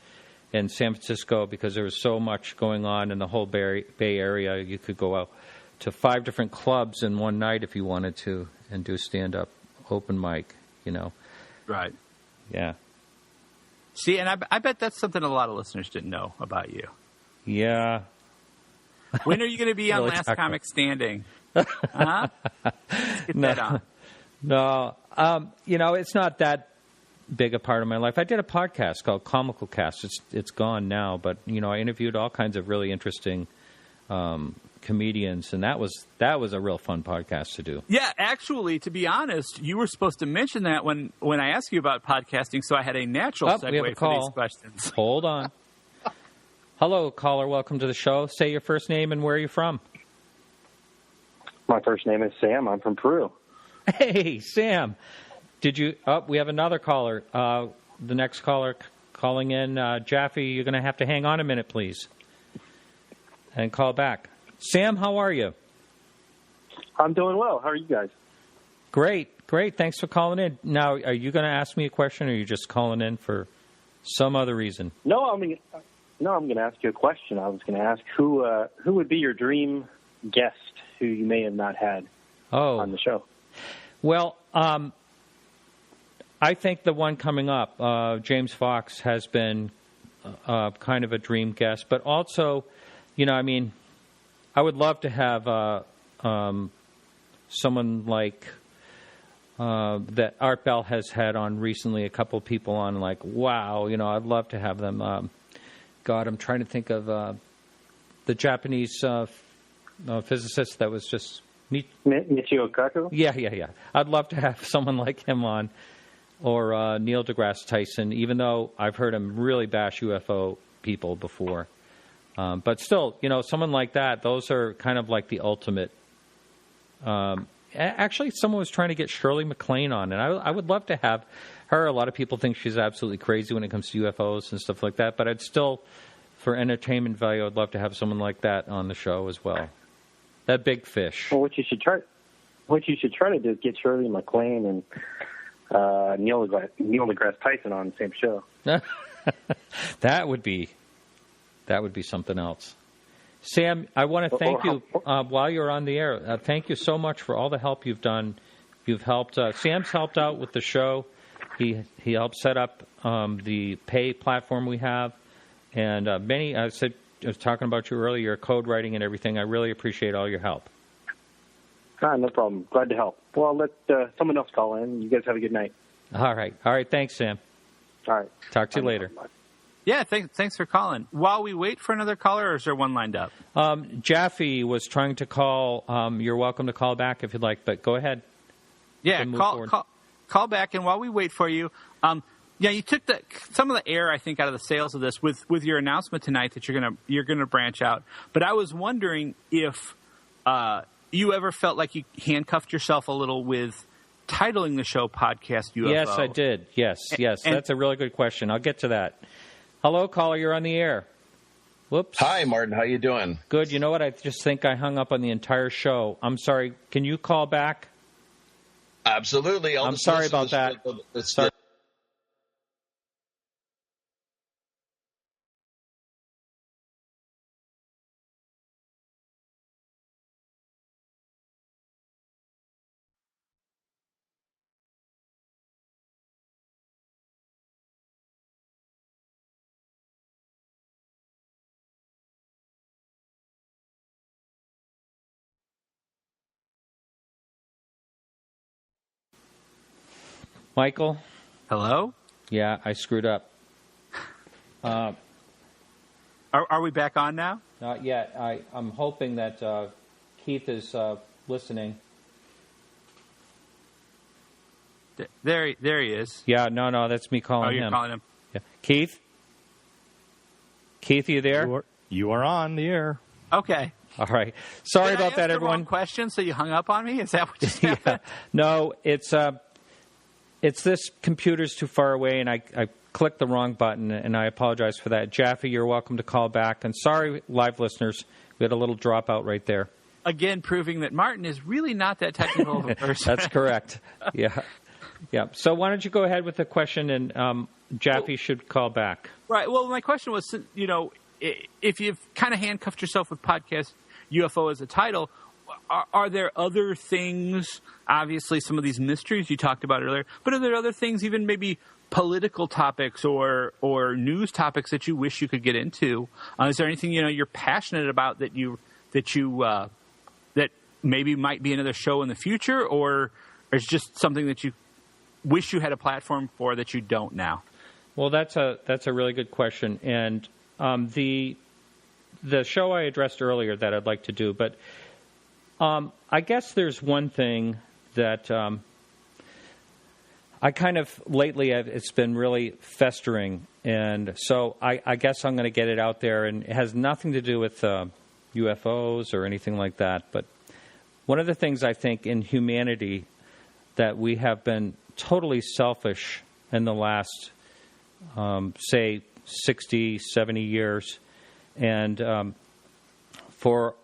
in San Francisco because there was so much going on in the whole Bay Area. You could go out to 5 different clubs in one night if you wanted to and do stand-up open mic, Right. Yeah. See, and I bet that's something a lot of listeners didn't know about you. Yeah. When are you going to be on Last Comic Standing? Huh? Let's get that on. No. It's not that big a part of my life. I did a podcast called Comical Cast. It's gone now, but I interviewed all kinds of really interesting comedians, and that was a real fun podcast to do. Yeah, actually, to be honest, you were supposed to mention that when I asked you about podcasting, so I had a natural segue for these questions. Hold on. Hello, caller. Welcome to the show. Say your first name and where are you from? My first name is Sam. I'm from Peru. Hey, Sam. We have another caller. The next caller calling in, Jaffe, you're going to have to hang on a minute, please, and call back. Sam, how are you? I'm doing well. How are you guys? Great. Thanks for calling in. Now, are you going to ask me a question, or are you just calling in for some other reason? No, I'm going to ask you a question. I was going to ask who would be your dream guest who you may have not had on the show. Well, I think the one coming up, James Fox, has been kind of a dream guest. But also, I would love to have someone like that Art Bell has had on recently, a couple of people on, like, wow, I'd love to have them. I'm trying to think of the Japanese physicist that was just... Michio Kaku? Yeah. I'd love to have someone like him on. Or Neil deGrasse Tyson, even though I've heard him really bash UFO people before. But still, someone like that, those are kind of like the ultimate. Actually, someone was trying to get Shirley MacLaine on, and I would love to have her. A lot of people think she's absolutely crazy when it comes to UFOs and stuff like that, but I'd still, for entertainment value, I'd love to have someone like that on the show as well. That big fish. Well, what you should try to do is get Shirley MacLaine and Neil deGrasse Tyson on the same show. That would be something else. Sam, I want to thank you while you're on the air. Thank you so much for all the help you've done. You've helped. Sam's helped out with the show. He helped set up the pay platform we have, and I was talking about you earlier, your code writing and everything. I really appreciate all your help. No problem. Glad to help. Well, I'll let someone else call in. You guys have a good night. All right. Thanks, Sam. All right. Talk to you later. Yeah, thanks for calling. While we wait for another caller, or is there one lined up? Jaffe was trying to call. You're welcome to call back if you'd like, but go ahead. Yeah, call back. And while we wait for you, you took some of the air, I think, out of the sails of this with your announcement tonight that you're gonna branch out. But I was wondering if you ever felt like you handcuffed yourself a little with titling the show Podcast UFO. Yes, I did. Yes. That's a really good question. I'll get to that. Hello, caller. You're on the air. Whoops. Hi, Martin. How you doing? Good. You know what? I just think I hung up on the entire show. I'm sorry. Can you call back? Absolutely. I'm sorry about that. Sorry. Michael? Hello? Yeah, I screwed up. Are we back on now? Not yet. I'm hoping that Keith is listening. There he is. Yeah, no, that's me calling him. Oh, you're calling him? Yeah. Keith? Keith, are you there? You are on the air. Okay. All right. Sorry about that, everyone. Wrong question, so you hung up on me? Is that what just happened? No, it's this computer's too far away, and I clicked the wrong button, and I apologize for that. Jaffe, you're welcome to call back. And sorry, live listeners, we had a little dropout right there. Again, proving that Martin is really not that technical of a person. That's correct. Yeah. So why don't you go ahead with the question, and Jaffe should call back. Right. Well, my question was, if you've kind of handcuffed yourself with podcast UFO as a title, are there other things, obviously some of these mysteries you talked about earlier, but are there other things, even maybe political topics or news topics that you wish you could get into? Is there anything, you're passionate about that that maybe might be another show in the future, or is just something that you wish you had a platform for that you don't now? Well, that's a really good question. And the show I addressed earlier that I'd like to do, but I guess there's one thing that I kind of lately it's been really festering, and so I guess I'm going to get it out there, and it has nothing to do with UFOs or anything like that. But one of the things I think in humanity that we have been totally selfish in the last, say, 60, 70 years, and for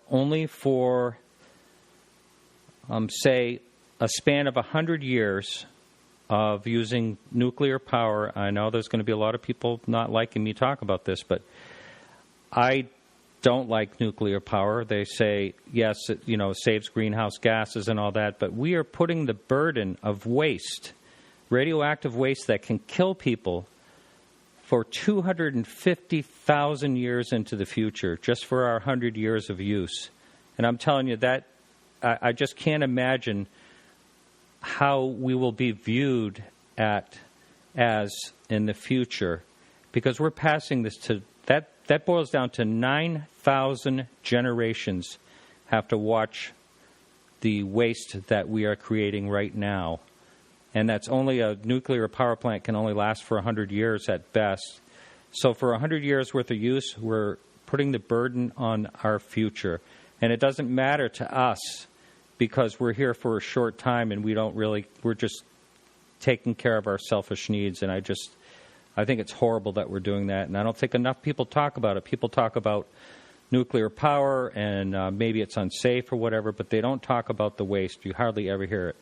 say, a span of 100 years of using nuclear power. I know there's going to be a lot of people not liking me talk about this, but I don't like nuclear power. They say, yes, it saves greenhouse gases and all that, but we are putting the burden of waste, radioactive waste that can kill people, for 250,000 years into the future, just for our 100 years of use. And I'm telling you that I just can't imagine how we will be viewed as in the future, because we're passing this to that boils down to 9,000 generations have to watch the waste that we are creating right now. And that's only a nuclear power plant can only last for 100 years at best. So for 100 years worth of use, we're putting the burden on our future. And it doesn't matter to us because we're here for a short time and we're just taking care of our selfish needs. And I think it's horrible that we're doing that. And I don't think enough people talk about it. People talk about nuclear power and maybe it's unsafe or whatever, but they don't talk about the waste. You hardly ever hear it.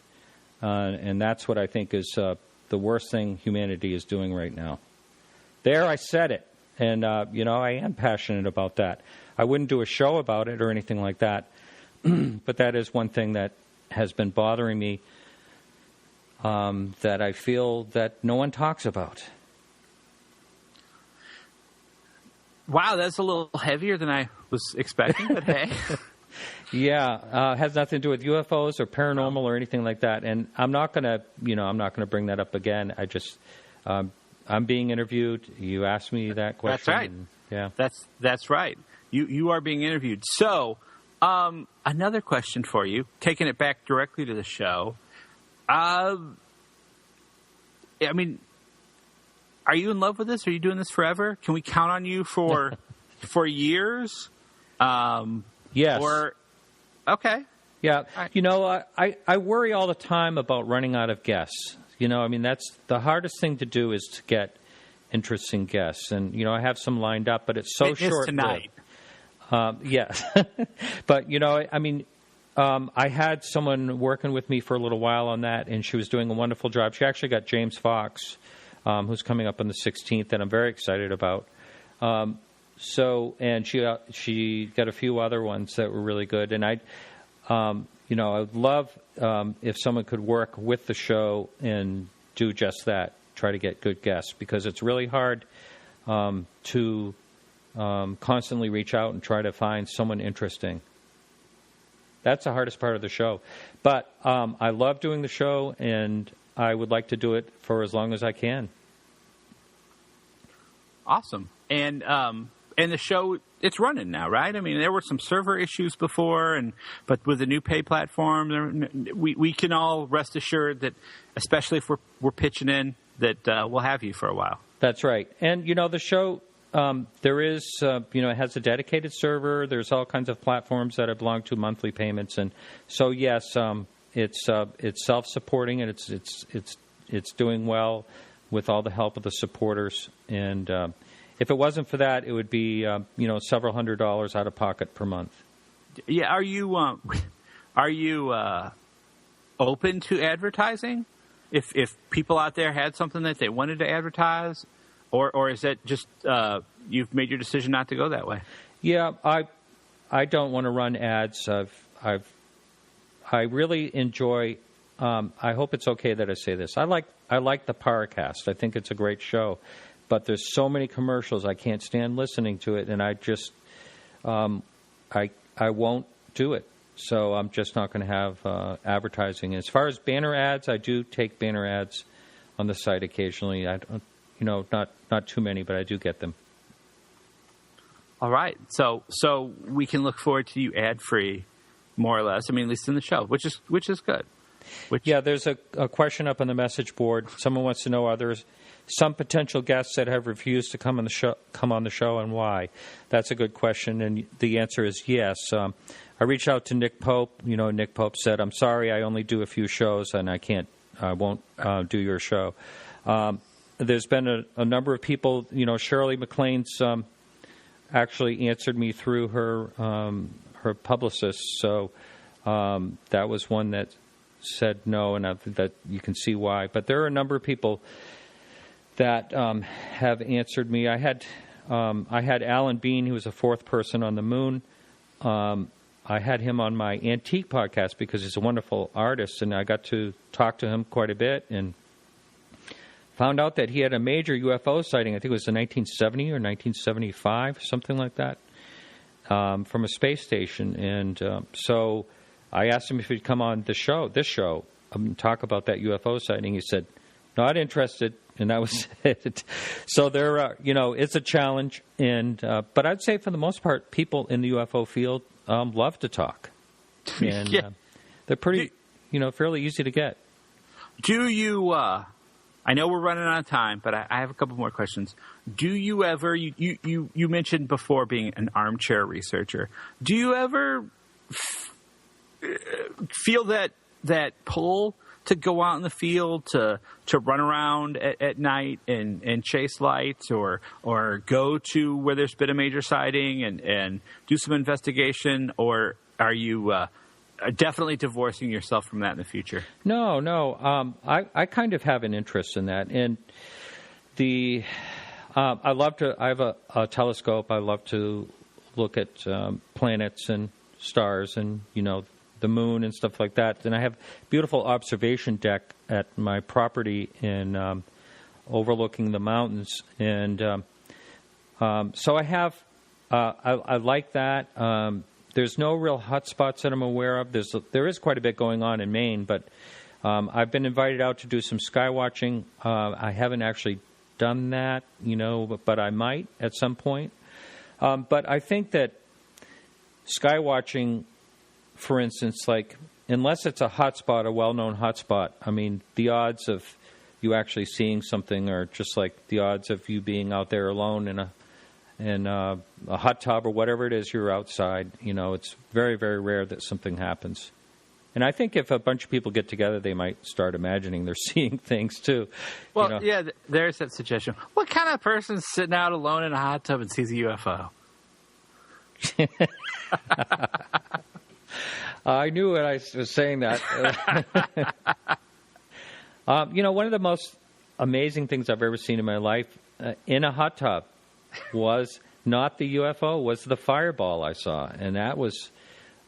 And that's what I think is the worst thing humanity is doing right now. There, I said it. And, I am passionate about that. I wouldn't do a show about it or anything like that. But that is one thing that has been bothering me that I feel that no one talks about. Wow, that's a little heavier than I was expecting, but hey. Yeah, has nothing to do with UFOs or paranormal or anything like that. And I'm not going to bring that up again. I just, I'm being interviewed. You asked me that question. That's right. And, yeah. That's right. You are being interviewed. So, another question for you, taking it back directly to the show. Are you in love with this? Are you doing this forever? Can we count on you for years? Yes. Okay. Yeah. Right. I worry all the time about running out of guests. That's the hardest thing to do, is to get interesting guests. And, I have some lined up, but it's so short. Tonight. Yes. But, I had someone working with me for a little while on that, and she was doing a wonderful job. She actually got James Fox, who's coming up on the 16th, and I'm very excited about. And she got a few other ones that were really good. And I would love if someone could work with the show and do just that, try to get good guests, because it's really hard to constantly reach out and try to find someone interesting. That's the hardest part of the show. But I love doing the show, and I would like to do it for as long as I can. Awesome. And the show, it's running now, right? I mean, there were some server issues before, but with the new pay platform, we can all rest assured that, especially if we're pitching in, that we'll have you for a while. That's right. And, the show, there is, it has a dedicated server. There's all kinds of platforms that belong to monthly payments. And so, yes, it's self-supporting, and it's doing well with all the help of the supporters. And if it wasn't for that, it would be, several $100s out of pocket per month. Yeah. Are you open to advertising? If people out there had something that they wanted to advertise, or is it just you've made your decision not to go that way? Yeah, I don't want to run ads. I really enjoy. I hope it's okay that I say this. I like the Paracast. I think it's a great show, but there's so many commercials I can't stand listening to it, and I just I won't do it. So I'm just not going to have advertising. As far as banner ads, I do take banner ads on the site occasionally. I don't, not too many, but I do get them. All right. So we can look forward to you ad-free, more or less. I mean, at least in the show, which is good. Yeah, there's a question up on the message board. Someone wants to know, are there some potential guests that have refused to come on the show, and why? That's a good question, and the answer is yes. I reached out to Nick Pope. Nick Pope said, "I'm sorry, I only do a few shows, and I won't do your show." There's been a number of people. Shirley MacLaine's actually answered me through her publicist, so that was one that said no, and that you can see why. But there are a number of people that have answered me. I had Alan Bean, who was a fourth person on the moon. I had him on my antique podcast because he's a wonderful artist, and I got to talk to him quite a bit and found out that he had a major UFO sighting. I think it was in 1970 or 1975, something like that, from a space station. And so I asked him if he'd come on this show, and talk about that UFO sighting. He said, "Not interested," and that was it. So there are, it's a challenge, and but I'd say for the most part, people in the UFO field love to talk, and yeah. They're pretty, fairly easy to get. Do you? I know we're running out of time, but I have a couple more questions. Do you ever? You mentioned before being an armchair researcher. Do you ever feel that pull to go out in the field, to run around at night and chase lights, or go to where there's been a major sighting and do some investigation, or are you definitely divorcing yourself from that in the future? No. I kind of have an interest in that, and I love to. I have a telescope. I love to look at planets and stars, and the moon and stuff like that. And I have a beautiful observation deck at my property in overlooking the mountains. And so I have, I like that. There's no real hot spots that I'm aware of. There is quite a bit going on in Maine, but I've been invited out to do some sky watching. I haven't actually done that, but I might at some point. But I think that sky watching, for instance, unless it's a hotspot, a well-known hotspot, I mean, the odds of you actually seeing something are just like the odds of you being out there alone in a hot tub or whatever it is you're outside. It's very, very rare that something happens. And I think if a bunch of people get together, they might start imagining they're seeing things too. Well, yeah, there's that suggestion. What kind of person's sitting out alone in a hot tub and sees a UFO? I knew when I was saying that. One of the most amazing things I've ever seen in my life in a hot tub was not the UFO, was the fireball I saw. And that was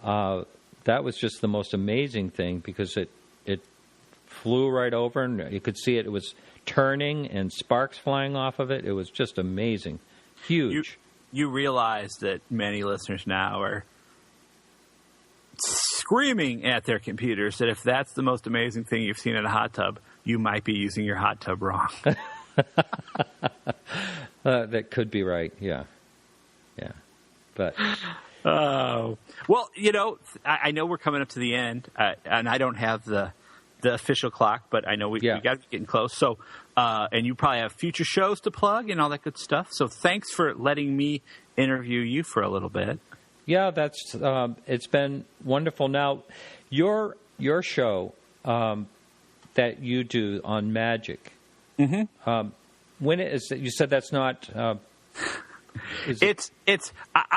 just the most amazing thing because it flew right over and you could see it. It was turning and sparks flying off of it. It was just amazing. Huge. You realize that many listeners now are screaming at their computers that if that's the most amazing thing you've seen in a hot tub, you might be using your hot tub wrong. That could be right. Yeah. But well, I know we're coming up to the end, and I don't have the official clock, but I know we got to be getting close. So, and you probably have future shows to plug and all that good stuff. So, thanks for letting me interview you for a little bit. Yeah, that's it's been wonderful. Now, your show that you do on magic. Mm-hmm. When is it, you said that's not? I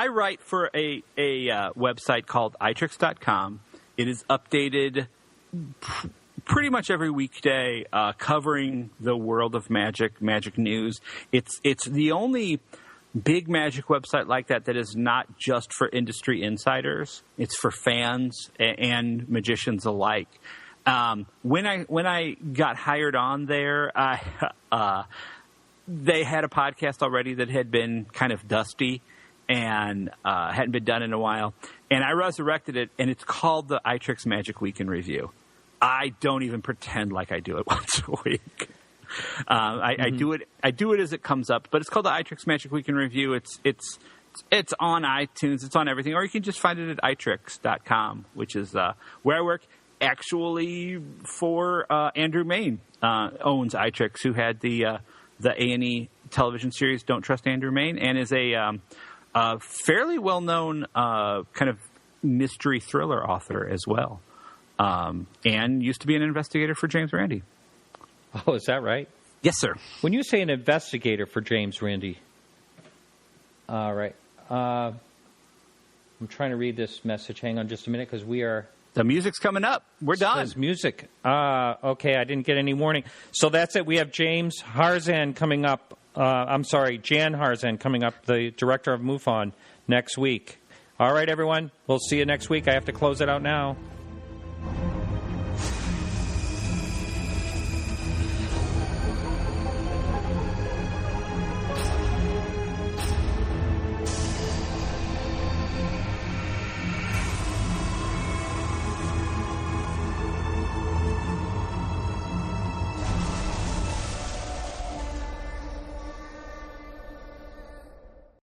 write for a website called itrix.com. It is updated pretty much every weekday, covering the world of magic news. It's the only big magic website like that is not just for industry insiders. It's for fans and magicians alike. When I got hired on there, they had a podcast already that had been kind of dusty and hadn't been done in a while. And I resurrected it, and it's called the iTrix Magic Week in Review. I don't even pretend like I do it once a week. I do it as it comes up, but it's called the iTrix Magic Week in Review. It's on iTunes. It's on everything. Or you can just find it at itrix.com, which is where I work. Actually, for Andrew Main owns iTrix, who had the A&E television series Don't Trust Andrew Main, and is a fairly well-known kind of mystery thriller author as well, and used to be an investigator for James Randi. Oh, is that right? Yes, sir. When you say an investigator for James Randi, all right. I'm trying to read this message. Hang on just a minute, because we are... The music's coming up. We're done. There's music. Okay, I didn't get any warning. So that's it. We have James Harzan coming up. Jan Harzan coming up, the director of MUFON, next week. All right, everyone. We'll see you next week. I have to close it out now.